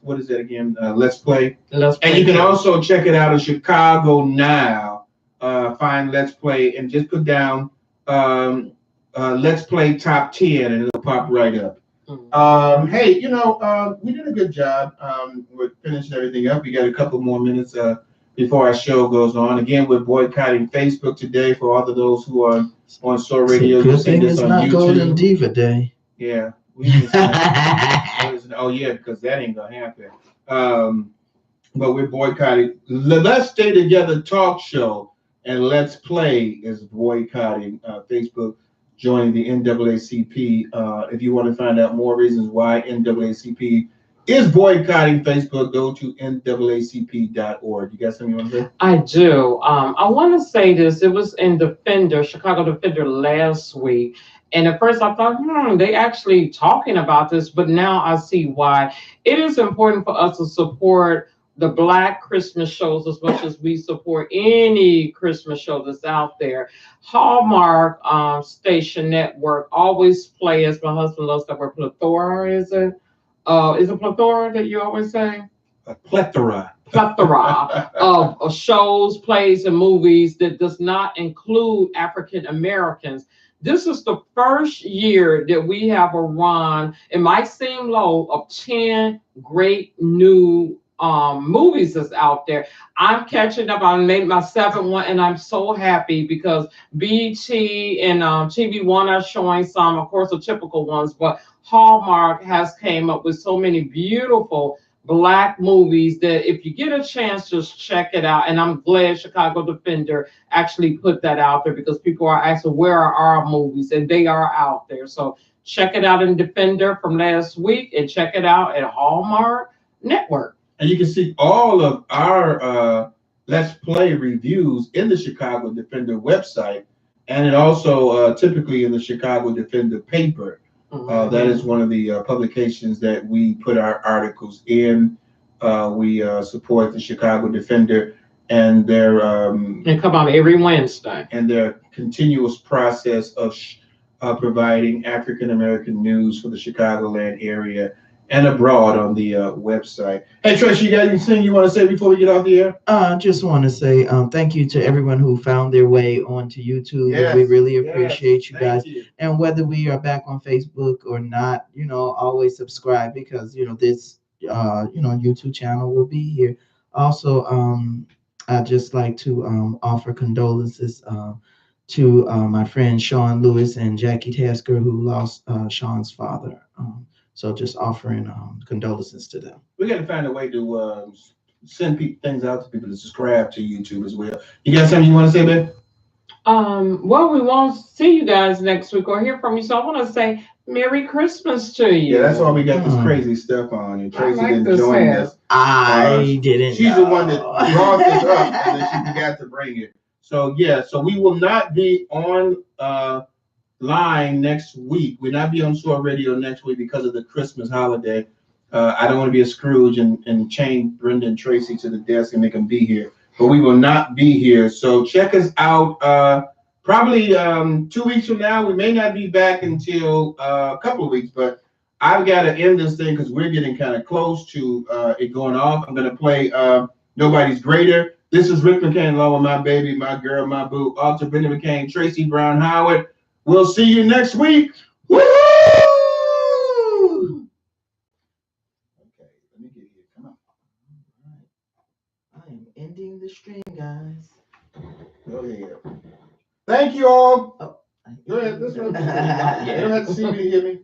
what is that again? Let's Play. And you can also check it out in Chicago Now. Find Let's Play and just put down Let's Play Top 10 and it'll pop right up. Hey, we did a good job. We're finishing everything up. We got a couple more minutes before our show goes on. Again, we're boycotting Facebook today for all of those who are on Soar Radio. Good thing it's not Golden Diva Day. Yeah. Oh, yeah, because that ain't going to happen. But we're boycotting. Let's Stay Together talk show and Let's Play is boycotting Facebook, joining the NAACP. If you want to find out more reasons why NAACP is boycotting Facebook, go to NAACP.org. You got something you want to say? I do. I want to say this. It was in Defender, Chicago Defender last week. And at first I thought, they actually talking about this, but now I see why. It is important for us to support the Black Christmas shows as much as we support any Christmas show that's out there. Hallmark Station Network always play, as my husband loves that word, plethora, is it? Is it plethora that you always say? A plethora of shows, plays, and movies that does not include African Americans. This is the first year that we have a run, it might seem low, of 10 great new movies that's out there. I'm catching up. I made my 7th one, and I'm so happy because BT and TV One are showing some, of course, the typical ones, but Hallmark has came up with so many beautiful Black movies that if you get a chance, just check it out. And I'm glad Chicago Defender actually put that out there because people are asking, where are our movies? And they are out there. So check it out in Defender from last week and check it out at Hallmark Network. And you can see all of our Let's Play reviews in the Chicago Defender website. And it also typically in the Chicago Defender paper. That is one of the publications that we put our articles in. We support the Chicago Defender and their they come out every Wednesday. And their continuous process of providing African American news for the Chicagoland area and abroad on the website. Hey, Tracy, you got anything you want to say before we get off the air? I just want to say thank you to everyone who found their way onto YouTube. Yes, we really appreciate you guys. And whether we are back on Facebook or not, always subscribe because, this, YouTube channel will be here. Also, I'd just like to offer condolences to my friend Sean Lewis and Jackie Tasker, who lost Sean's father. So just offering condolences to them. We got to find a way to send things out to people to subscribe to YouTube as well. You got something you want to say, babe? Well, we won't see you guys next week or hear from you. So I want to say Merry Christmas to you. Yeah, that's why we got this crazy stuff on. And Tracy didn't join us. I didn't. She's the one that brought this up and then she forgot to bring it. So yeah, so we will not be on line next week. We'll not be on Soar Radio next week because of the Christmas holiday. I don't want to be a Scrooge and chain Brenda and Tracy to the desk and make them be here. But we will not be here. So check us out probably 2 weeks from now. We may not be back until a couple of weeks, but I've got to end this thing because we're getting kind of close to it going off. I'm going to play Nobody's Greater. This is Rick McCain along with my baby, my girl, my boo, Alter Brenda McCain, Tracy Brown Howard. We'll see you next week. Woo! Okay, let me get here. Come on. All right. I am ending the stream, guys. Go ahead. Thank you all. Oh, go ahead. This one. You don't have to see me to hear me.